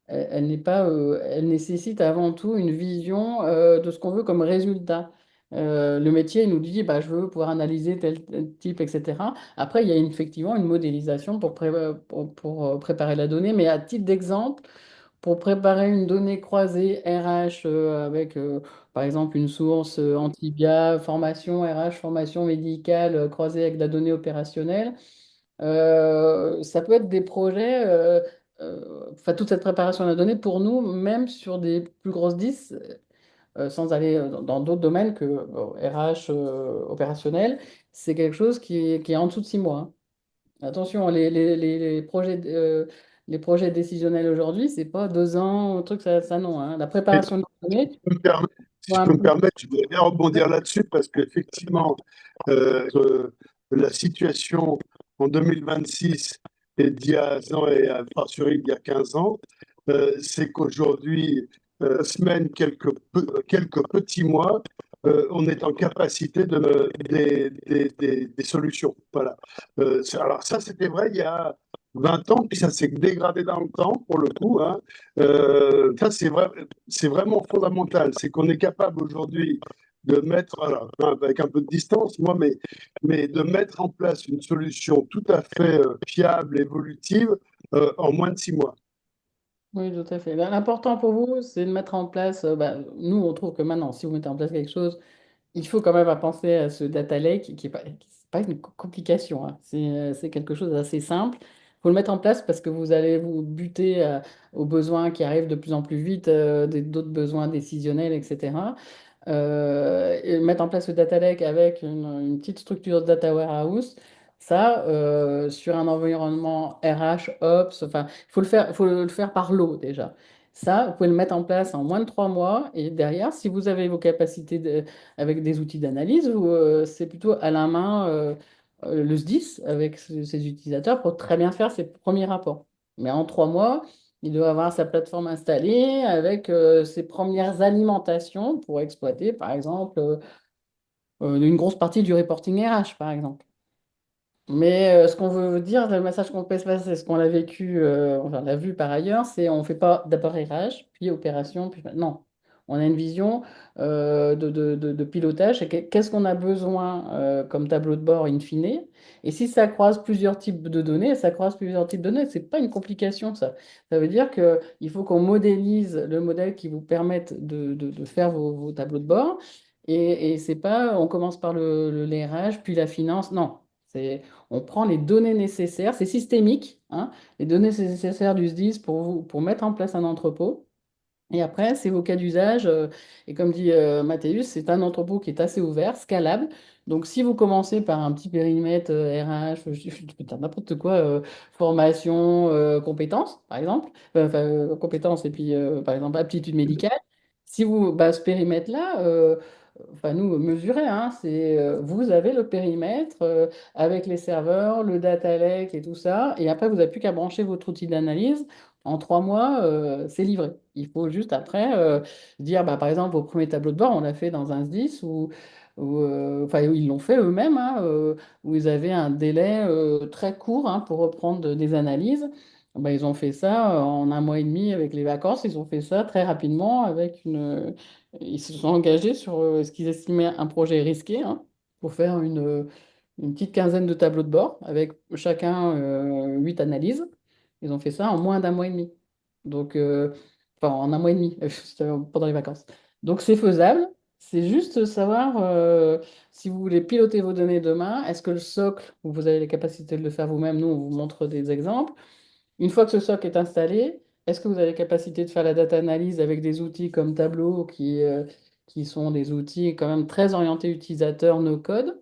elle n'est pas, elle nécessite avant tout une vision de ce qu'on veut comme résultat. Le métier il nous dit, bah, je veux pouvoir analyser tel type, etc. Après, il y a effectivement une modélisation pour préparer la donnée, mais à titre d'exemple, pour préparer une donnée croisée RH avec, par exemple, une source Antibia, formation RH, formation médicale croisée avec la donnée opérationnelle, ça peut être des projets, enfin toute cette préparation de la donnée pour nous, même sur des plus grosses 10, sans aller dans d'autres domaines que RH opérationnel, c'est quelque chose qui est en dessous de 6 mois. Hein. Attention, les projets décisionnels aujourd'hui, c'est pas 2 ans, un truc, ça non. Hein. La Et préparation de la donnée, si je peux me permettre, je voudrais bien rebondir là-dessus parce qu'effectivement, la situation en 2026 et d'il y a 1 an et à fortiori il y a 15 ans, c'est qu'aujourd'hui, semaine, quelques petits mois, on est en capacité des solutions. Voilà. Alors ça, c'était vrai il y a 20 ans, puis ça s'est dégradé dans le temps, pour le coup. Hein. Ça, c'est vraiment fondamental. C'est qu'on est capable aujourd'hui de mettre, alors, avec un peu de distance, moi, mais de mettre en place une solution tout à fait fiable, évolutive, en moins de 6 mois. oui, tout à fait. L'important pour vous, c'est de mettre en place, bah, nous, on trouve que maintenant, si vous mettez en place quelque chose, il faut quand même à penser à ce data lake qui n'est c'est pas une complication. Hein. C'est quelque chose d'assez simple. Il faut le mettre en place parce que vous allez vous buter aux besoins qui arrivent de plus en plus vite, d'autres besoins décisionnels, etc. Et mettre en place le data lake avec une petite structure de data warehouse, ça, sur un environnement RH, Ops, enfin, faut le faire par lot déjà. Ça, vous pouvez le mettre en place en moins de 3 mois. Et derrière, si vous avez vos capacités avec des outils d'analyse, c'est plutôt à la main le SDIS avec ses utilisateurs pour très bien faire ses premiers rapports. Mais en 3 mois, il doit avoir sa plateforme installée avec ses premières alimentations pour exploiter, par exemple, une grosse partie du reporting RH, par exemple. Mais ce qu'on veut dire, le message qu'on peut se passer, ce qu'on a vécu, enfin, on l'a vu par ailleurs, c'est on ne fait pas d'abord RH, puis opération, puis non. On a une vision de pilotage. Et qu'est-ce qu'on a besoin comme tableau de bord in fine? Et si ça croise plusieurs types de données, ça croise plusieurs types de données, c'est pas une complication, ça. Ça veut dire qu'il faut qu'on modélise le modèle qui vous permette de faire vos tableaux de bord. Et c'est pas, on commence par les RH, puis la finance. Non. On prend les données nécessaires, c'est systémique, hein, les données nécessaires du SDIS pour mettre en place un entrepôt. Et après, c'est vos cas d'usage. Et comme dit Mathéus, c'est un entrepôt qui est assez ouvert, scalable. Donc, si vous commencez par un petit périmètre RH, je peux dire n'importe quoi, formation, compétences, par exemple, compétences et puis, par exemple, aptitude médicale, si vous, bah, ce périmètre-là, enfin, nous, mesurer, hein, vous avez le périmètre avec les serveurs, le data lake et tout ça. Et après, vous n'avez plus qu'à brancher votre outil d'analyse. En 3 mois, c'est livré. Il faut juste après dire, bah, par exemple, vos premiers tableaux de bord, on l'a fait dans un SDIS enfin, ils l'ont fait eux-mêmes, hein, où ils avaient un délai très court hein, pour reprendre des analyses. Bah, ils ont fait ça en un mois et demi avec les vacances. Ils ont fait ça très rapidement ils se sont engagés sur ce qu'ils estimaient un projet risqué hein, pour faire une petite quinzaine de tableaux de bord avec chacun 8 analyses. Ils ont fait ça en moins d'un mois et demi. Donc, enfin, en un mois et demi, pendant les vacances. Donc, c'est faisable. C'est juste savoir si vous voulez piloter vos données demain, est-ce que le socle, où vous avez les capacités de le faire vous-même, nous, on vous montre des exemples. Une fois que ce socle est installé, est-ce que vous avez la capacité de faire la data analyse avec des outils comme Tableau qui sont des outils quand même très orientés utilisateurs no code?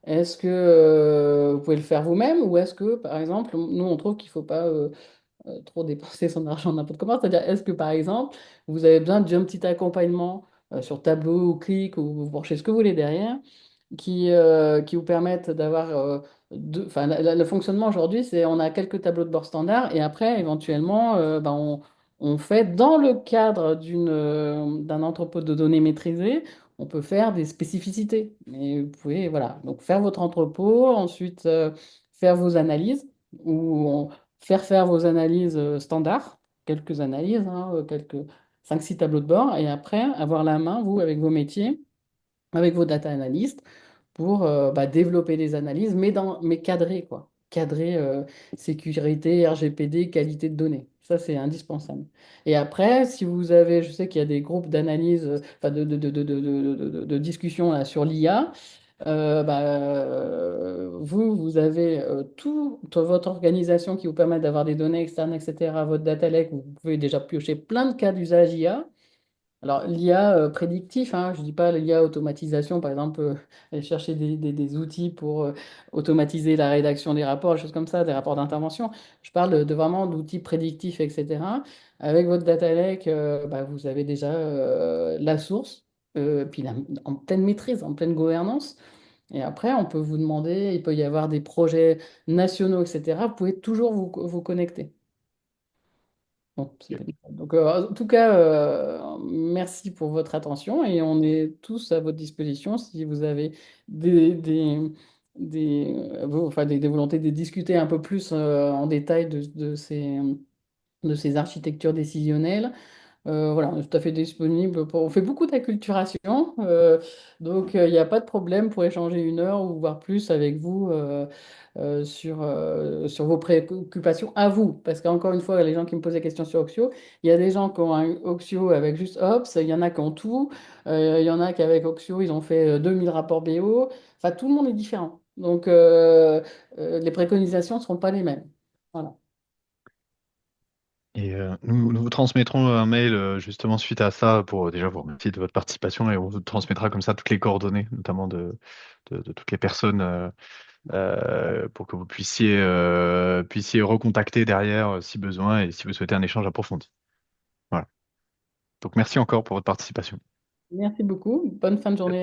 Est-ce que vous pouvez le faire vous-même ou est-ce que, par exemple, nous, on trouve qu'il ne faut pas trop dépenser son argent n'importe comment. C'est-à-dire, est-ce que par exemple, vous avez besoin d'un petit accompagnement sur Tableau ou Click ou vous branchez ce que vous voulez derrière, qui vous permettent d'avoir enfin, le fonctionnement aujourd'hui, c'est on a quelques tableaux de bord standards et après, éventuellement, ben, on fait dans le cadre d'un entrepôt de données maîtrisé, on peut faire des spécificités. Mais vous pouvez, voilà, donc faire votre entrepôt, ensuite faire vos analyses ou faire vos analyses standards. quelques analyses, hein, quelques 5-6 tableaux de bord, et après avoir la main, vous, avec vos métiers, avec vos data analystes, pour développer des analyses, mais cadrées, quoi. Cadrées, sécurité, RGPD, qualité de données. Ça, c'est indispensable. Et après, si vous avez, je sais qu'il y a des groupes d'analyse, enfin de discussion là, sur l'IA, vous avez toute votre organisation qui vous permet d'avoir des données externes, etc., votre data lake, vous pouvez déjà piocher plein de cas d'usage IA. Alors, l'IA prédictif, hein, je ne dis pas l'IA automatisation, par exemple, aller chercher des outils pour automatiser la rédaction des rapports, des choses comme ça, des rapports d'intervention. Je parle de vraiment d'outils prédictifs, etc. Avec votre data lake, vous avez déjà la source, puis en pleine maîtrise, en pleine gouvernance. Et après, on peut vous demander, il peut y avoir des projets nationaux, etc. Vous pouvez toujours vous connecter. Bon, c'est Ok. pas nickel. Donc, en tout cas, merci pour votre attention et on est tous à votre disposition si vous avez des, des, des volontés de discuter un peu plus en détail de ces architectures décisionnelles. Voilà, on est tout à fait disponible on fait beaucoup d'acculturation, donc il n'y a pas de problème pour échanger 1 heure ou voire plus avec vous sur vos préoccupations à vous. Parce qu'encore une fois, les gens qui me posent des questions sur Oxio, il y a des gens qui ont un Oxio avec juste Ops, il y en a qui ont tout, il y en a qui avec Oxio, ils ont fait 2000 rapports BO. Enfin, tout le monde est différent. Donc, les préconisations ne seront pas les mêmes. Voilà. Et nous vous transmettrons un mail justement suite à ça pour déjà vous remercier de votre participation et on vous transmettra comme ça toutes les coordonnées, notamment de toutes les personnes pour que vous puissiez recontacter derrière si besoin et si vous souhaitez un échange approfondi. Voilà. Donc merci encore pour votre participation. Merci beaucoup. Bonne fin de journée.